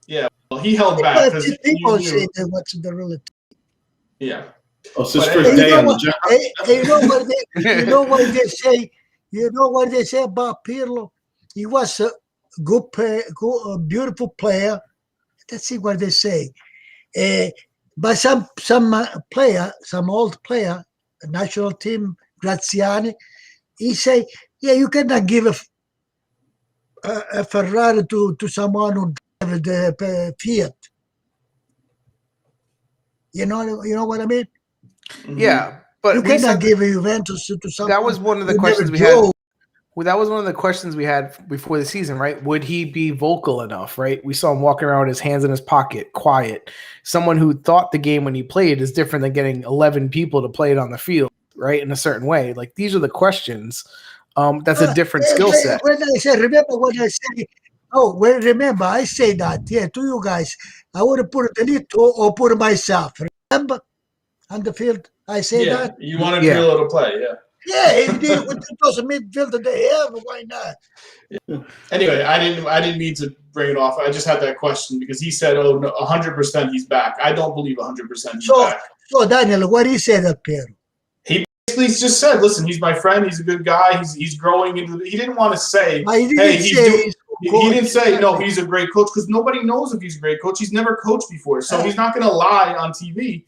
S3: Yeah, well, he held back because
S2: people say what's the real thing.
S3: Yeah.
S4: Oh, so it's first day on the job.
S2: You know what they say? You know what they say about Pirlo? He was a good player, a beautiful player. Let's see what they say. But some player, some old player, national team, Graziani, he say, yeah, you cannot give a Ferrari to someone who drives the Fiat. You know what I mean?
S1: Yeah, but
S2: you cannot give a Juventus to someone.
S1: That was one of the questions we had. Well, that was one of the questions we had before the season, right? Would he be vocal enough, right? We saw him walking around with his hands in his pocket, quiet. Someone who thought the game when he played is different than getting 11 people to play it on the field, right? In a certain way. Like, these are the questions. That's a different skill set.
S2: When I say, remember what I say? Oh, well, remember, I say that, yeah, to you guys. I would have put Elito or put myself. Remember? On the field, I say that.
S3: You wanted Pirlo to play, yeah.
S2: Yeah, if they with those midfielder they have, why not?
S3: Yeah. Anyway, I didn't mean to bring it off. I just had that question because he said, "Oh, no, 100% he's back." I don't believe 100% he's back.
S2: So Daniel, what did he say that Piero?
S3: He basically just said, "Listen, he's my friend. He's a good guy. He's growing into." He didn't want to say,
S2: "Hey,
S3: he didn't say no. He's a great coach," because nobody knows if he's a great coach. He's never coached before, so he's not going to lie on TV.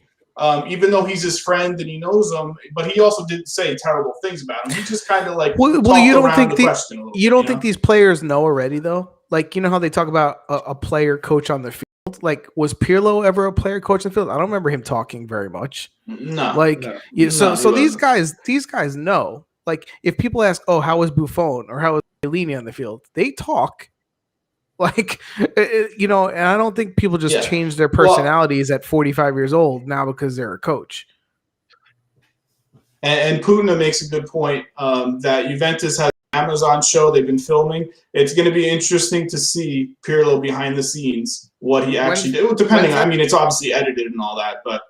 S3: Even though he's his friend and he knows him, but he also didn't say terrible things about him. He just kind of like
S1: you don't think these players know already though? Like, you know how they talk about a player coach on the field? like, was Pirlo ever a player coach in the field? I don't remember him talking very much.
S3: No.
S1: Like,
S4: no.
S1: yeah, so
S3: No,
S1: so
S3: he
S1: these guys know. Like, if people ask, "Oh, how was Buffon or how was Chiellini on the field?" They talk. Like, you know, and I don't think people just
S3: Yeah.
S1: change their
S3: Well-
S1: personalities at 45 years old now because they're a coach.
S3: And Putin makes a good point that Juventus has an Amazon show they've been filming. It's going to be interesting to see Pirlo behind the scenes, what he actually did. Depending,
S1: when's that-
S3: I mean, it's obviously edited and all that, but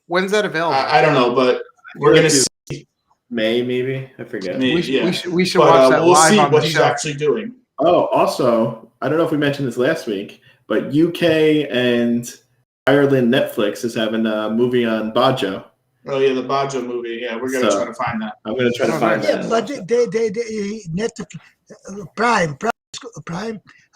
S1: When's that available?
S3: I don't know. But we're going to see.
S4: May, maybe? I forget.
S3: Maybe,
S1: we should,
S3: yeah.
S1: we should
S3: But
S1: watch that
S3: we'll
S1: live
S3: see
S1: on
S3: what
S1: the
S3: he's
S1: show.
S3: actually doing.
S4: Oh, also, I don't know if we mentioned this last week, but UK and Ireland Netflix is having a movie on Baggio.
S3: Oh yeah, the Baggio movie. Yeah, we're gonna
S4: So-
S3: try to find that.
S4: I'm going to try to
S1: Oh,
S4: find
S1: nice.
S4: that.
S2: Yeah, but they Netflix, Prime,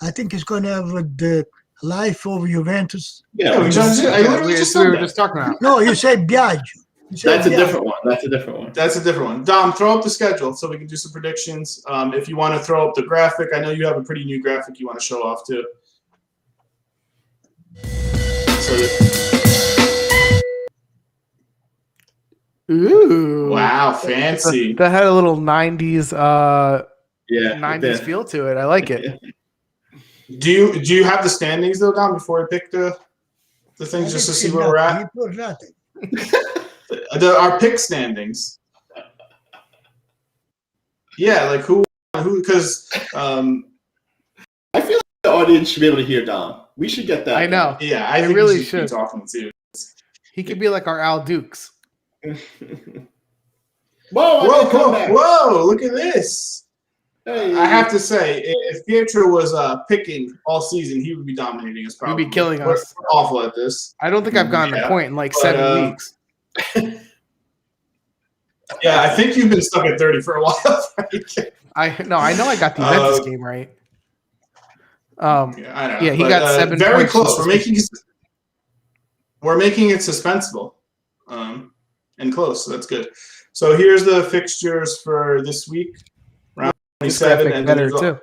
S2: I think is going to have the life of Juventus.
S3: Yeah, we
S4: we
S3: just- I literally
S1: we,
S3: just
S1: we
S3: said
S1: were
S3: that.
S1: just talking about.
S2: No, you say Biagio. You say
S4: That's a
S2: Biagio.
S4: different one. That's a different one.
S3: That's a different one. Dom, throw up the schedule so we can do some predictions. If you want to throw up the graphic, I know you have a pretty new graphic you want to show off too. So,
S1: Ooh,
S3: wow, fancy.
S1: that had a little 90s
S4: Yeah.
S1: 90s feel to it. I like it.
S3: Do you have the standings though, Dom, before we pick the things just to see where we're at?
S2: Nothing.
S3: Our pick standings. Yeah, like who because
S4: I feel like the audience should be able to hear Dom. We should get that.
S1: I know.
S3: yeah, I
S1: They
S3: think
S1: really
S3: we should be
S1: should.
S3: talking too.
S1: He could be like our Al Dukes.
S3: Whoa, look at this.
S4: Hey.
S3: I have to say, if Pietro was picking all season, he would be dominating us probably.
S1: He'd be killing
S3: We're
S1: us.
S3: awful at this.
S1: I don't think I've gotten
S3: Yeah,
S1: a point in like
S3: but,
S1: 7 weeks.
S3: Yeah, I think you've been stuck at 30 for a while.
S1: I know I got the Juventus game right.
S3: Yeah, I don't know.
S1: Yeah, he
S3: But,
S1: got 7
S3: very
S1: points.
S3: close. We're making it suspensible, and close. So that's good. So here's the fixtures for this week. Round
S1: This
S3: 27,
S1: graphic
S3: and
S1: better
S3: there's
S1: too.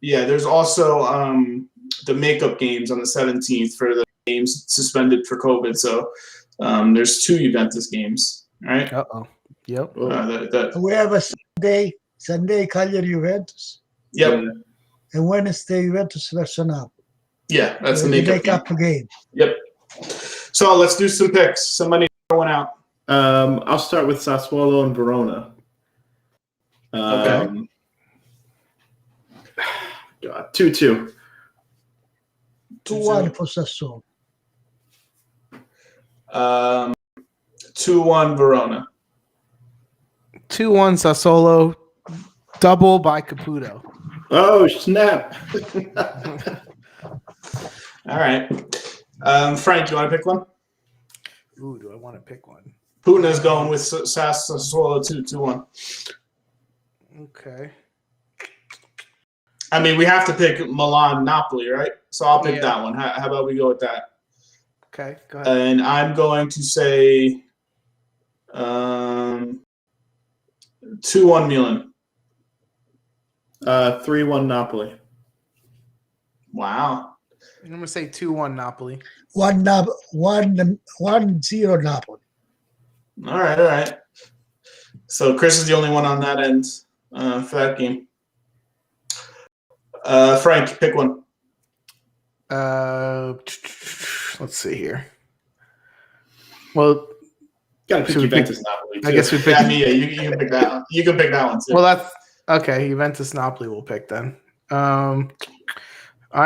S3: Yeah, there's also the makeup games on the 17th for the games suspended for COVID. So there's 2 Juventus games. All right.
S1: Uh-oh. Yep.
S2: We have a Sunday Cagliari Juventus,
S3: Yep.
S2: and Wednesday Juventus versus Napoli.
S3: Yeah, that's the makeup game.
S2: game.
S3: Yep. So let's do some picks. Somebody throw one out.
S4: I'll start with Sassuolo and Verona.
S3: Okay.
S4: God, 2-2.
S2: 2-1 for Sassuolo.
S3: 2-1 Verona.
S1: 2-1 Sassuolo, double by Caputo.
S4: Oh, snap.
S3: All right. Frank, you want to pick one?
S1: Ooh, do I want to pick one?
S3: Putin is going with Sassuolo 2-1.
S1: Okay.
S3: I mean, we have to pick Milan Napoli, right? So I'll pick
S1: Yeah.
S3: that one. How about we go with that?
S1: Okay, go ahead.
S3: And I'm going to say 2-1 Milan.
S4: 3-1 Napoli.
S3: Wow.
S1: I'm going to say 2-1 Napoli.
S2: 1-0 Napoli.
S3: All right. So Chris is the only one on that end for that game. Frank, pick one.
S1: Let's see here. Well,
S4: Got to pick
S1: Should we pick-
S4: Juventus Napoli, too.
S1: I guess we
S3: Yeah,
S1: pick.
S3: I mean, you can pick that one. You can pick that one too.
S1: Well, that's okay. Juventus Napoli will pick then. I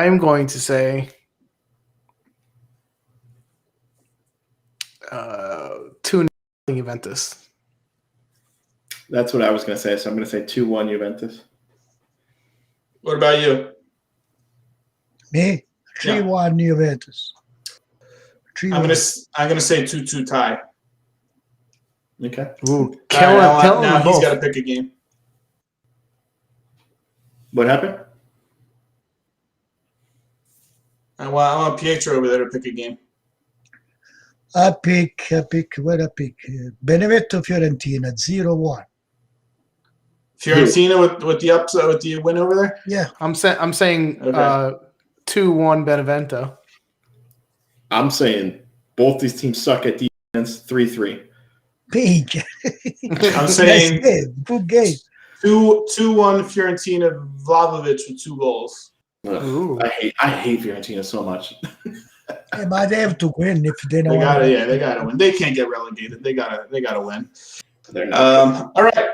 S1: am going to say 2-0 Juventus.
S4: That's what I was going to say. So I'm going to say 2-1 Juventus.
S3: What about you?
S2: Me? 3-1 Juventus. 3-1.
S3: I'm gonna say 2-2 tie.
S4: Okay.
S1: Ooh,
S3: Now he's
S1: both.
S3: got to pick a game.
S4: What happened?
S3: I want Pietro over there to pick a game.
S2: I pick Benevento Fiorentina 0-1.
S3: Fiorentina with the upset with the win over there.
S2: Yeah,
S1: I'm saying
S3: Okay.
S1: 2-1 Benevento.
S4: I'm saying both these teams suck at defense. 3-3.
S2: Big.
S3: I'm saying
S2: Good game.
S3: 2-1 Fiorentina. Vlahovic with 2 goals.
S1: Ooh.
S4: I hate Fiorentina so much.
S2: Yeah, but they have to win if they don't.
S3: They gotta win. They can't get relegated. They gotta win.
S4: They're not.
S3: All right.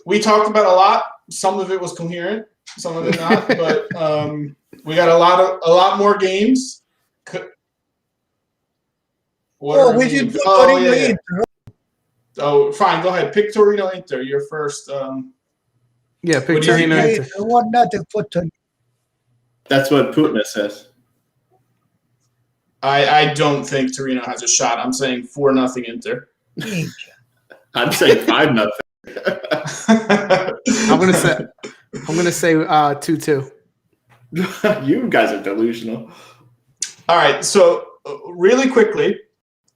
S3: We talked about a lot. Some of it was coherent, some of it not. But we got a lot more games.
S2: We did Torino Inter.
S3: Oh, fine. Go ahead. Pick Torino Inter. Your first.
S1: Yeah, pick
S3: What do you
S1: Torino
S3: think?
S1: Inter.
S2: 1-0 for Torino.
S4: That's what Putin says.
S3: I don't think Torino has a shot. I'm saying 4-0 Inter.
S4: I'm saying 5-0.
S1: I'm gonna say 2-2.
S4: You guys are delusional.
S3: All right. So really quickly,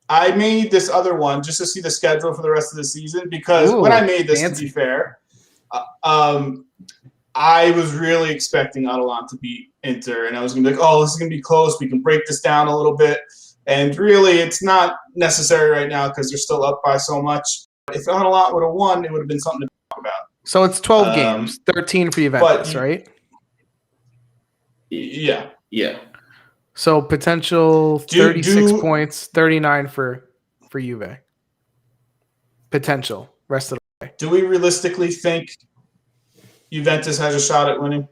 S3: I made this other one just to see the schedule for the rest of the season because when I made this, to be fair, I was really expecting Atalanta to beat Inter, and I was going to be like, oh, this is going to be close. We can break this down a little bit. And really, it's not necessary right now because they're still up by so much. If Atalanta would have won, it would have been something to talk about.
S1: So it's 12 games, 13 for Juventus, right?
S3: Yeah.
S4: Yeah.
S1: So potential 36 points, 39 for Juve. Potential rest of the way.
S3: Do we realistically think Juventus has a shot at winning?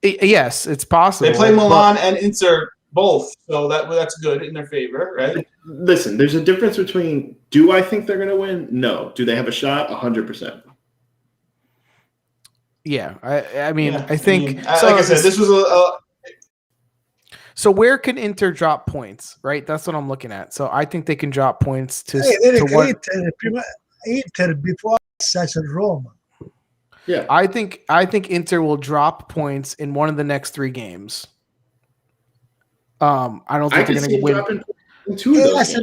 S1: Yes, it's possible.
S3: They play Milan and Inter both, so that's good in their favor, right?
S4: Listen, there's a difference between do I think they're going to win? No. Do they have a shot? 100%.
S1: Yeah, I mean,
S3: Yeah,
S1: I think.
S3: like I said, this was a
S1: So where can Inter drop points? Right, that's what I'm looking at. So I think they can drop points to what
S2: Inter before Roma.
S4: Yeah,
S1: I think Inter will drop points in one of the next 3 games. I don't think they're going to win.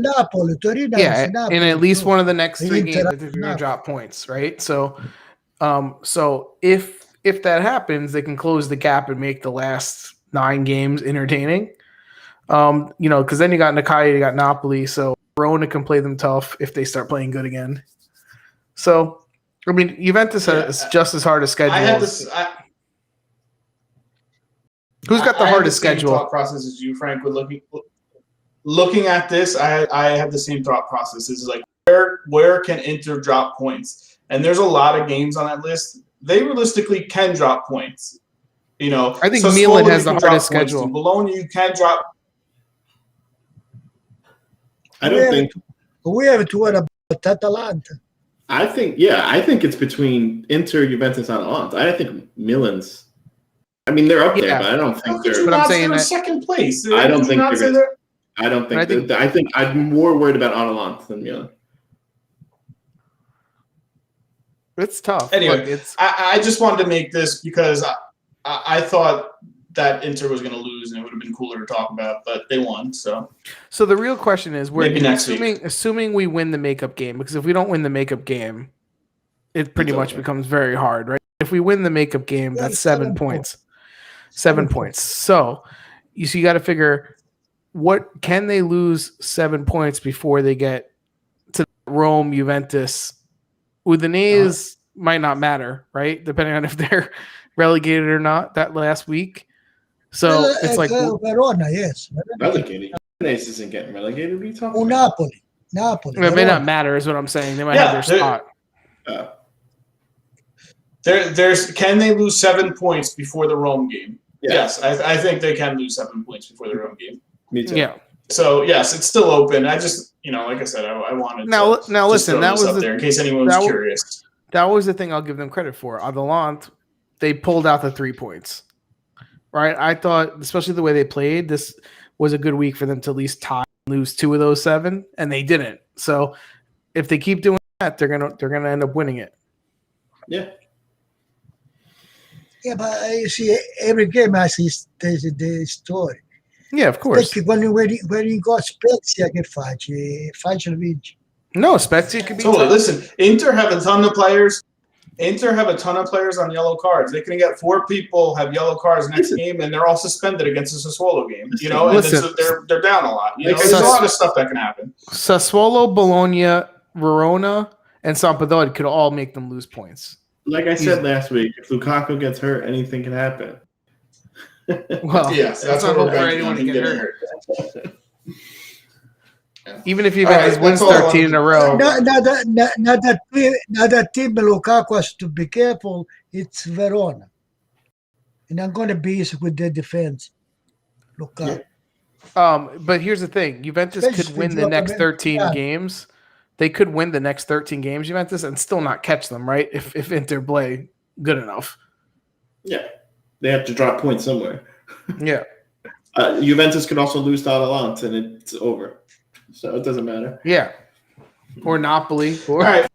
S2: Napoli, Torino,
S1: Yeah,
S2: Napoli,
S1: in at least one of the next 3
S2: Inter,
S1: games, I think they're going to drop points, right? So, if that happens, they can close the gap and make the last 9 games entertaining. Because then you got Nakai, you got Napoli, so Verona can play them tough if they start playing good again. So, I mean, Juventus has just as hard a schedule. Who's got the hardest schedule?
S3: Thought process as you, Frank. With looking at this, I have the same thought process. It's like where can Inter drop points? And there's a lot of games on that list. They realistically can drop points.
S1: I think Milan has the hardest schedule.
S3: Bologna, you can drop.
S4: I don't think
S2: we have to worry about Atalanta.
S4: I think it's between Inter, Juventus, and Atalanta. I think Milan's. I mean, they're up there, but I don't think they're.
S3: But I'm saying second place.
S4: I don't think they're. I don't think. I think I'm more worried about Atalanta than Milan.
S3: It's tough. Anyway, I just wanted to make this because I thought that Inter was going to lose and it would have been cooler to talk about, but they won. So
S1: the real question is,
S3: we're
S1: assuming we win the makeup game, because if we don't win the makeup game, it pretty much becomes very hard, right? If we win the makeup game, that's 7 points. 7 points. So you got to figure, what can they lose 7 points before they get to Rome, Juventus? Udinese might not matter, right? Depending on if they're relegated or not that last week. So it's like
S2: Verona, yes.
S4: Relegated. Udinese isn't getting relegated. What are you talking about?
S2: Napoli.
S1: It may not matter, is what I'm saying. They might have their spot.
S3: Can they lose 7 points before the Rome game?
S4: Yeah.
S3: Yes, I think they can lose 7 points before the Rome game.
S4: Me too.
S1: Yeah.
S3: So yes, it's still open. I just, like I said, I wanted
S1: now
S3: to
S1: listen. That was
S3: up there in case anyone was curious.
S1: That was the thing I'll give them credit for. Atalanta, they pulled out the 3 points, right? I thought, especially the way they played, this was a good week for them to at least tie and lose 2 of those 7, and they didn't. So if they keep doing that, they're gonna end up winning it.
S4: Yeah.
S2: Yeah, but you see, every game has the story.
S1: Yeah, of course.
S2: When you got Spezia, che facile vinci.
S1: No, Spezia could be
S3: totally. Listen, Inter have a ton of players. Inter have a ton of players on yellow cards. They can get 4 people have yellow cards next game, and they're all suspended against the Sassuolo game. You know, and
S1: Listen,
S3: they're down a lot. You know,
S1: Sas-
S3: there's a lot of stuff that can happen.
S1: Sassuolo, Bologna, Verona, and Sampdoria could all make them lose points.
S4: Like I said last week, if Lukaku gets hurt, anything can happen.
S1: Well,
S3: Yes,
S1: that's not
S3: what
S1: hope for
S3: we're
S1: anyone to
S3: banking
S1: get
S3: on him
S1: hurt.
S3: getting Yeah.
S1: Even if
S3: All right,
S1: Juventus wins
S3: that's all I
S1: 13 in a row.
S2: Now that team Lukaku has to be careful. It's Verona, and I'm going to be easy with their defense. Lukaku.
S1: But here's the thing: Juventus could
S2: Especially
S1: win the
S2: if
S1: next
S2: you're
S1: 13
S2: Milan.
S1: games. They could win the next 13 games, Juventus, and still not catch them, right? If Inter play good enough.
S4: Yeah, they have to drop points somewhere.
S1: Yeah.
S4: Juventus could also lose to Atalanta, and it's over. So it doesn't matter.
S1: Yeah. Or Napoli. Or
S3: All right.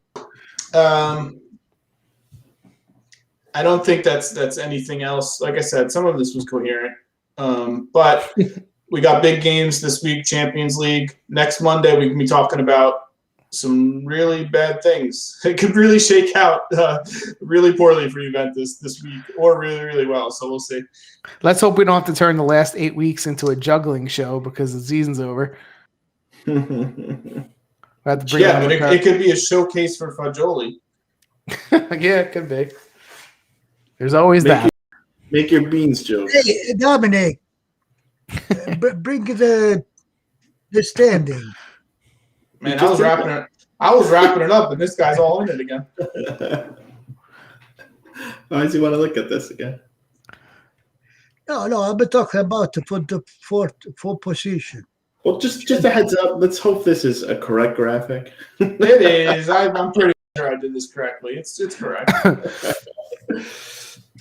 S3: I don't think that's anything else. Like I said, some of this was coherent. But we got big games this week, Champions League. Next Monday, we can be talking about some really bad things. It could really shake out really poorly for Juventus this week, or really, really well. So we'll see.
S1: Let's hope we don't have to turn the last 8 weeks into a juggling show because the season's over. We have to bring
S3: Yeah, but
S1: another
S3: it could be a showcase for Fagioli.
S1: Yeah, it could be. There's always that.
S4: Make your beans joke.
S2: Hey, Dominic, bring the standing.
S3: Man, I was wrapping it up, and this guy's all in it again.
S4: Why does he want to look at this again?
S2: No, I've been talking about the fourth position.
S4: Well, just a heads up. Let's hope this is a correct graphic.
S3: It is. I'm pretty sure I did this correctly. It's correct.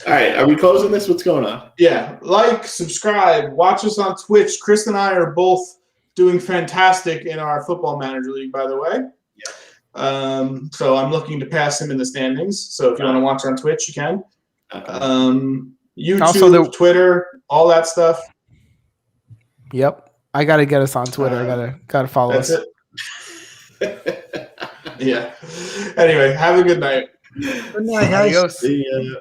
S4: All right, are we closing this? What's going on?
S3: Yeah, like, subscribe, watch us on Twitch. Chris and I are both doing fantastic in our Football Manager League, by the way. Yeah. So I'm looking to pass him in the standings. So if you want to watch on Twitch, you can. YouTube,
S1: Also,
S3: Twitter, all that stuff.
S1: Yep. I got to get us on Twitter. I got to follow
S3: That's
S1: us.
S3: it. Yeah. Anyway, have a good night.
S2: Good night, guys.
S1: Adios.
S4: See ya.